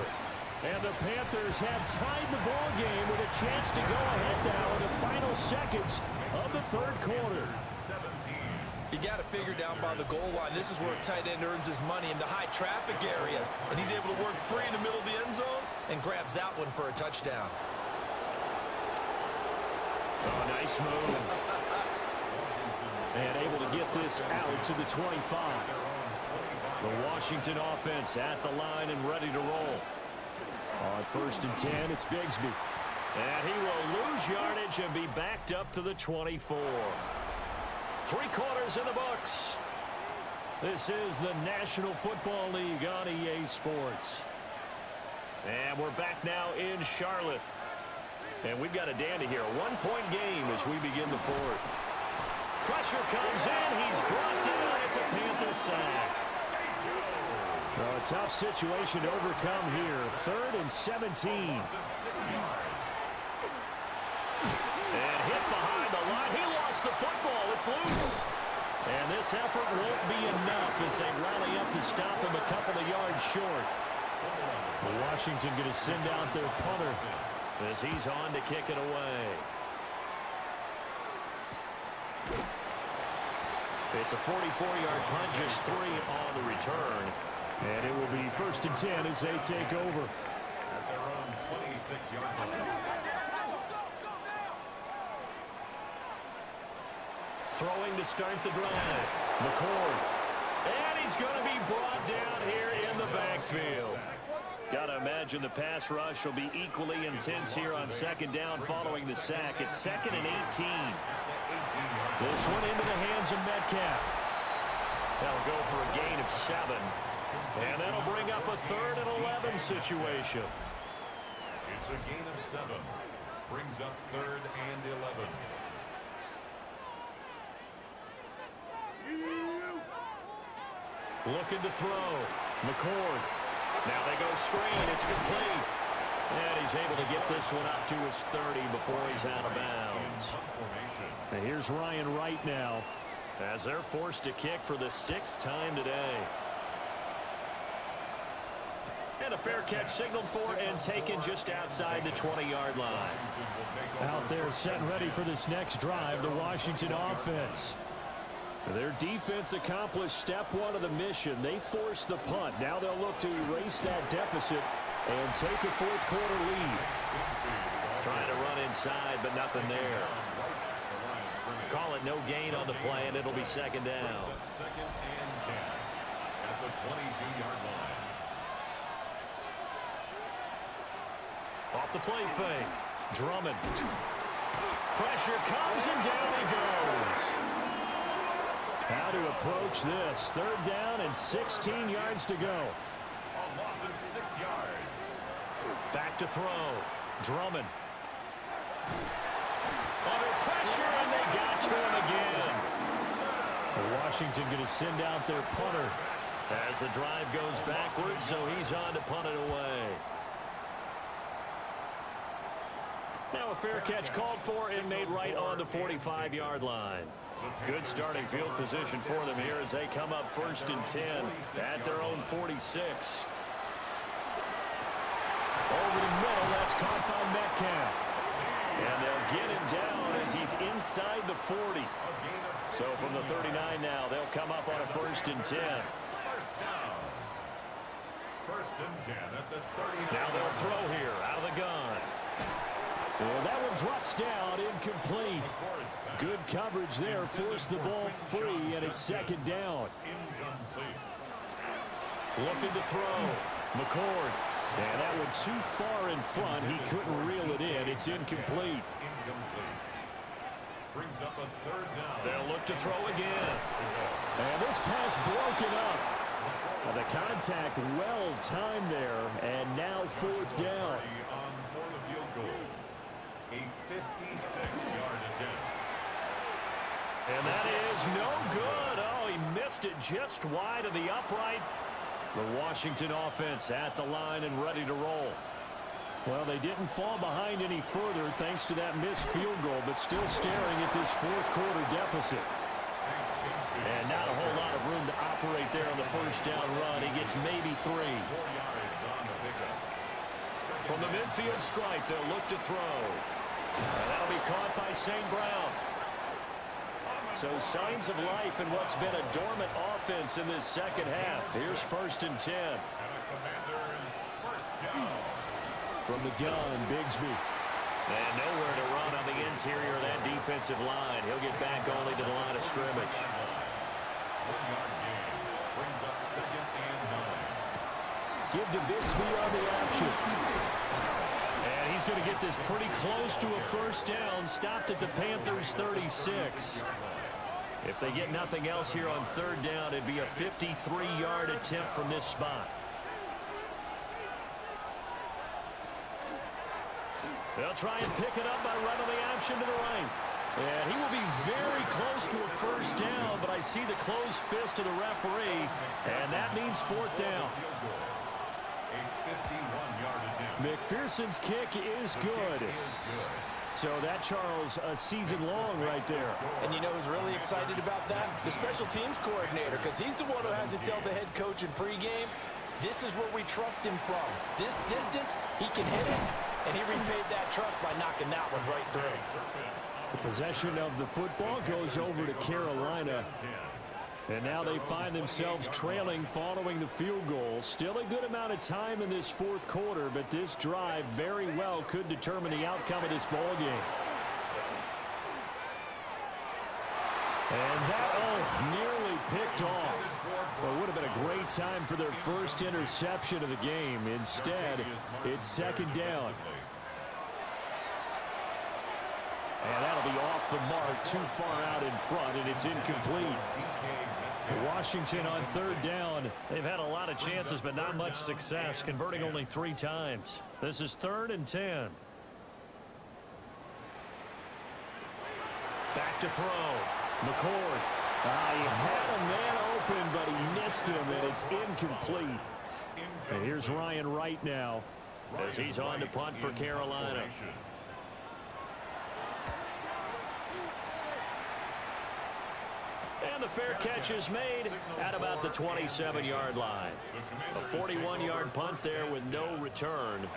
And the Panthers have tied the ball game with a chance to go ahead now in the final seconds of the 3rd quarter. You got to figure down by the goal line. This is where a tight end earns his money, in the high traffic area. And he's able to work free in the middle of the end zone and grabs that one for a touchdown. Oh, nice move. And able to get this out to the 25. The Washington offense at the line and ready to roll. On 1st and 10, it's Bigsby. And he will lose yardage and be backed up to the 24. 3 quarters in the books. This is the National Football League on EA Sports. And we're back now in Charlotte. And we've got a dandy here. A 1-point game as we begin the 4th. Pressure comes in. He's brought down. It's a Panther sack. Well, a tough situation to overcome here. 3rd and 17. And hit behind the line. He lost the football. It's loose. And this effort won't be enough as they rally up to stop him a couple of yards short. Washington going to send out their punter as he's on to kick it away. It's a 44-yard punt, just 3 on the return. And it will be 1st and 10 as they take over. At their own 26-yard line. Throwing to start the drive. McCord. And he's going to be brought down here in the backfield. Got to imagine the pass rush will be equally intense here on 2nd down following the sack. It's 2nd and 18. This one into the hands of Metcalf. That'll go for a gain of 7. And that'll bring up a 3rd and 11 situation. It's a gain of 7. Brings up 3rd and 11. Looking to throw. McCord. Now they go screen. It's complete. And he's able to get this one up to his 30 before he's out of bounds. And here's Ryan Wright now as they're forced to kick for the 6th time today. And a fair catch signaled for and taken just outside the 20-yard line. Out there set and ready for this next drive, the Washington offense. Their defense accomplished step 1 of the mission. They forced the punt. Now they'll look to erase that deficit and take a 4th quarter lead. Trying to run inside, but nothing there. Call it no gain on the play, and it'll be 2nd down. 2nd and 10 at the 22-yard line. Off the play fake. Drummond. Pressure comes, and down he goes. How to approach this. 3rd down and 16 yards to go. A loss of 6 yards. Back to throw. Drummond. Under pressure, and they got to him again. Washington going to send out their punter as the drive goes backwards, so he's on to punt it away. Now a fair catch called for and made right on the 45-yard line. Good starting field position for them here as they come up 1st and 10 at their own 46. Over the middle, that's caught by Metcalf. And they'll get him down as he's inside the 40. So from the 39 now, they'll come up on a 1st and 10. 1st down. 1st and 10 at the 39. Now they'll throw here out of the gun. Well, that one drops down, incomplete. Good coverage there, forced the ball free, and it's 2nd down. Looking to throw. McCord. And that one too far in front. He couldn't reel it in. It's incomplete. Brings up a 3rd down. They'll look to throw again. And this pass broken up. The contact well timed there, and now 4th down. On for the field goal. A 56-yard attempt. And that is no good. Oh, he missed it just wide of the upright. The Washington offense at the line and ready to roll. Well, they didn't fall behind any further thanks to that missed field goal, but still staring at this 4th quarter deficit. And not a whole lot of room to operate there on the 1st down run. He gets maybe 3. 4 yards on the pickup. From the midfield stripe, they'll look to throw. And that'll be caught by St. Brown. So signs of life in what's been a dormant offense in this second half. Here's 1st and 10. From the gun, Bigsby. And nowhere to run on the interior of that defensive line. He'll get back only to the line of scrimmage. 1-yard gain brings up 2nd and 9. Give to Bigsby on the option. And he's going to get this pretty close to a first down. Stopped at the Panthers' 36. If they get nothing else here on 3rd down, it'd be a 53-yard attempt from this spot. They'll try and pick it up by running the option to the right. And he will be very close to a first down, but I see the closed fist of the referee, and that means 4th down. McPherson's kick is good. So that, Charles, a season long right there. And you know who's really excited about that? The special teams coordinator, because he's the one who has to tell the head coach in pregame, this is where we trust him from. This distance, he can hit it, and he repaid that trust by knocking that one right through. The possession of the football goes over to Carolina. And now they find themselves trailing following the field goal. Still a good amount of time in this 4th quarter, but this drive very well could determine the outcome of this ball game. And that, nearly picked off. Well, it would have been a great time for their first interception of the game. Instead, it's 2nd down. And that'll be off the mark, too far out in front, and it's incomplete. Washington on 3rd down. They've had a lot of chances, but not much success, converting only 3 times. This is 3rd and 10. Back to throw. McCord. He had a man open, but he missed him, and it's incomplete. And here's Ryan Wright now, as he's on to punt for Carolina. And the fair catch is made at about the 27-yard line. A 41-yard punt there with no return.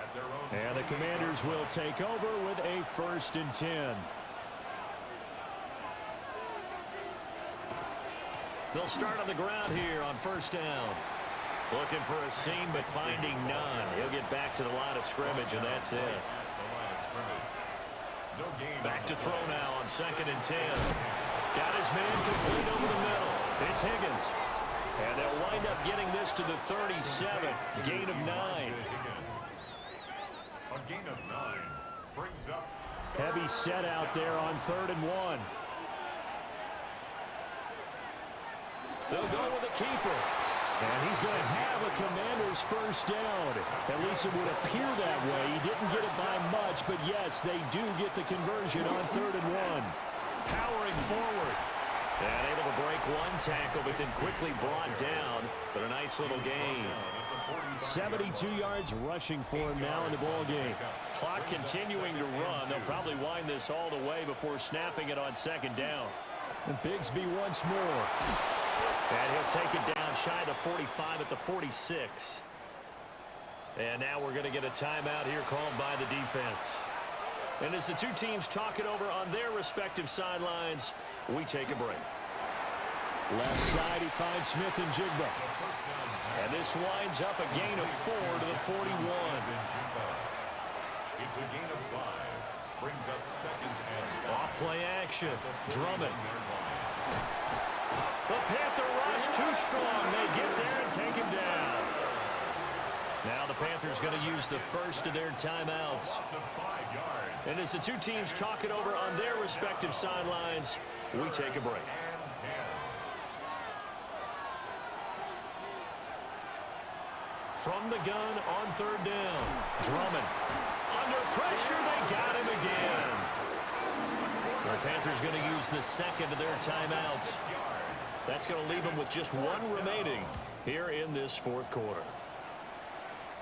And the Commanders will take over with a 1st and 10. They'll start on the ground here on 1st down. Looking for a seam, but finding none. He'll get back to the line of scrimmage, and that's it. Back to throw now on 2nd and 10. Got his man complete over the middle. It's Higgins. And they'll wind up getting this to the 37. Gain of 9. A gain of 9 brings up. Heavy set out there on 3rd and 1. They'll go with the keeper. And he's going to have a Commander's first down. At least it would appear that way. He didn't get it by much, but yes, they do get the conversion on 3rd and 1. Powering forward. And able to break one tackle, but then quickly brought down. But a nice little gain. 72 yards rushing for him now in the ball game. Clock continuing to run. They'll probably wind this all the way before snapping it on 2nd down. And Bigsby once more. And he'll take it down shy of the 45 at the 46. And now we're going to get a timeout here called by the defense. And as the two teams talk it over on their respective sidelines, we take a break. Left side, he finds Smith and Jigba. And this winds up a gain of 4 to the 41. It's a gain of 5. Brings up 2nd and 5. Off play action. Drummond. The Panther rush too strong. They get there and take him down. Now the Panthers going to use the first of their timeouts. And as the two teams talk it over on their respective sidelines, we take a break. From the gun on 3rd down. Drummond. Under pressure, they got him again. The Panthers going to use the second of their timeouts. That's going to leave them with just one remaining here in this 4th quarter.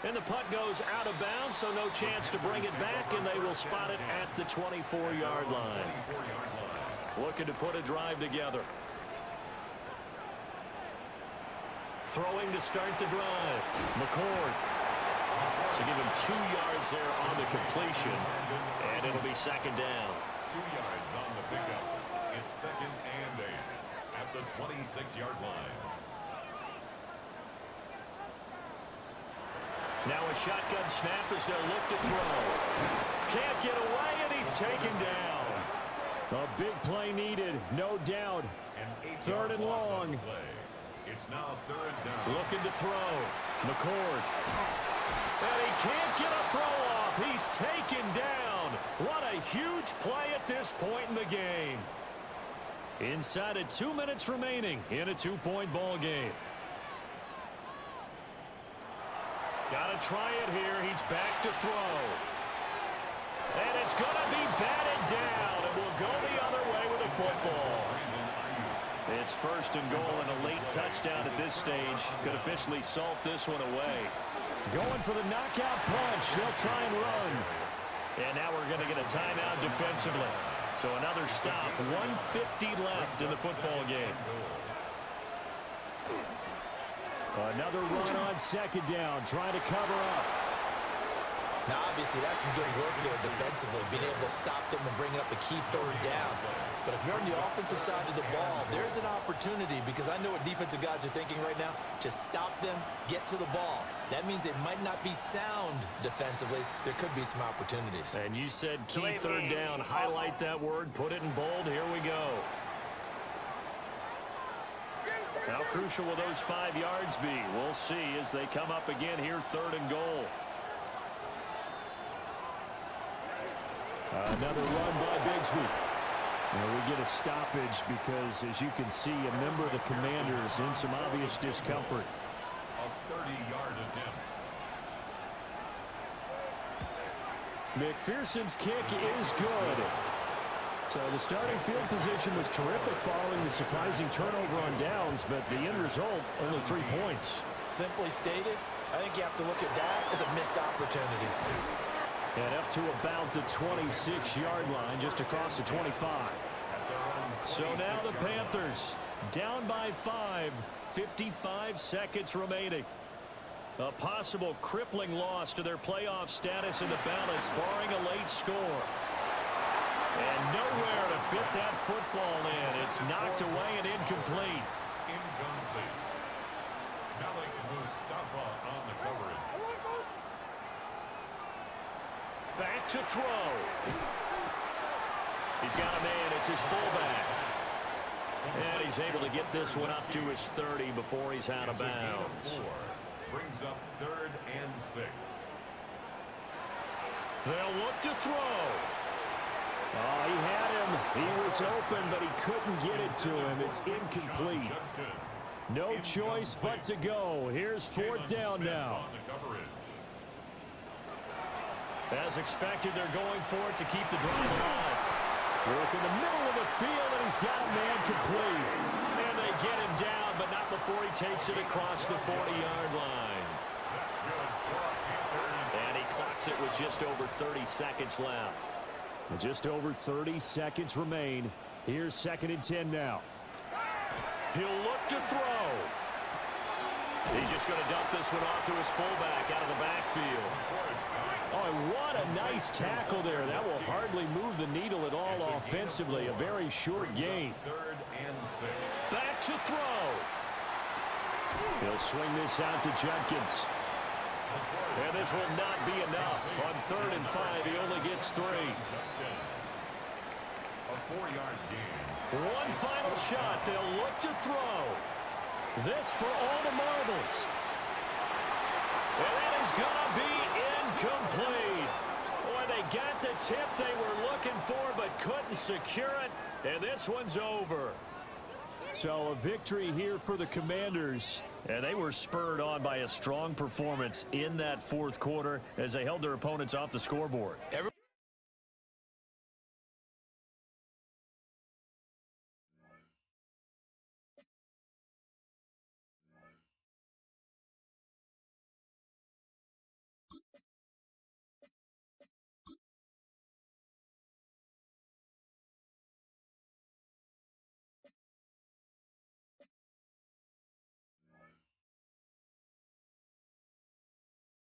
And the punt goes out of bounds, so no chance to bring it back, and they will spot it at the 24-yard line. Looking to put a drive together. Throwing to start the drive. McCord. So give him 2 yards there on the completion, and it'll be 2nd down. 2 yards on the pickup. It's 2nd and 8. 26-yard line. Now a shotgun snap as they'll look to throw. Can't get away, and he's taken down. A big play needed, no doubt. Third and long. It's now third down. Looking to throw. McCord. And he can't get a throw off. He's taken down. What a huge play at this point in the game. Inside of 2 minutes remaining in a 2-point ball game. Got to try it here. He's back to throw. And it's going to be batted down. And we'll go the other way with the football. It's first and goal and a late touchdown at this stage. Could officially salt this one away. Going for the knockout punch. They'll try and run. And now we're going to get a timeout defensively. So another stop. 1:50 left in the football game. Another run on second down. Trying to cover up. Now, obviously, that's some good work there defensively, being able to stop them and bring up a key third down. But if you're on the offensive side of the ball, there's an opportunity, because I know what defensive guys are thinking right now. Just stop them, get to the ball. That means it might not be sound defensively. There could be some opportunities. And you said key third down. Highlight that word. Put it in bold. Here we go. How crucial will those 5 yards be? We'll see as they come up again here, third and goal. Another run by Bigsby. And we get a stoppage because, as you can see, a member of the Commanders in some obvious discomfort. A 30-yard attempt. McPherson's kick is good. So the starting field position was terrific following the surprising turnover on downs, but the end result, only 3 points. Simply stated, I think you have to look at that as a missed opportunity. And up to about the 26-yard line, just across the 25. So now the Panthers down by 5, 55 seconds remaining. A possible crippling loss to their playoff status in the balance, barring a late score. And nowhere to fit that football in. It's knocked away and incomplete. Incomplete. Malik Mustafa on the coverage. Back to throw. He's got a man. It's his fullback. And he's able to get this one up to his 30 before he's out of bounds. Brings up third and 6. They'll look to throw. Oh, he had him. He was open, but he couldn't get it to him. It's incomplete. No choice but to go. Here's fourth down now. As expected, they're going for it to keep the drive alive. Work in the middle of the field, and he's got a man complete. And they get him down, but not before he takes it across the 40-yard line. And he clocks it with just over 30 seconds left. Just over 30 seconds remain. Here's second and 10 now. He'll look to throw. He's just going to dump this one off to his fullback out of the backfield. Oh, what a nice tackle there. That will hardly move the needle at all offensively. A very short gain. Third and 6. Back to throw. He'll swing this out to Judkins. And this will not be enough. On third and 5, he only gets 3. A 4-yard gain. One final shot. They'll look to throw. This for all the marbles. And that is going to be incomplete. Boy, they got the tip they were looking for but couldn't secure it. And this one's over. So a victory here for the Commanders. And they were spurred on by a strong performance in that fourth quarter as they held their opponents off the scoreboard.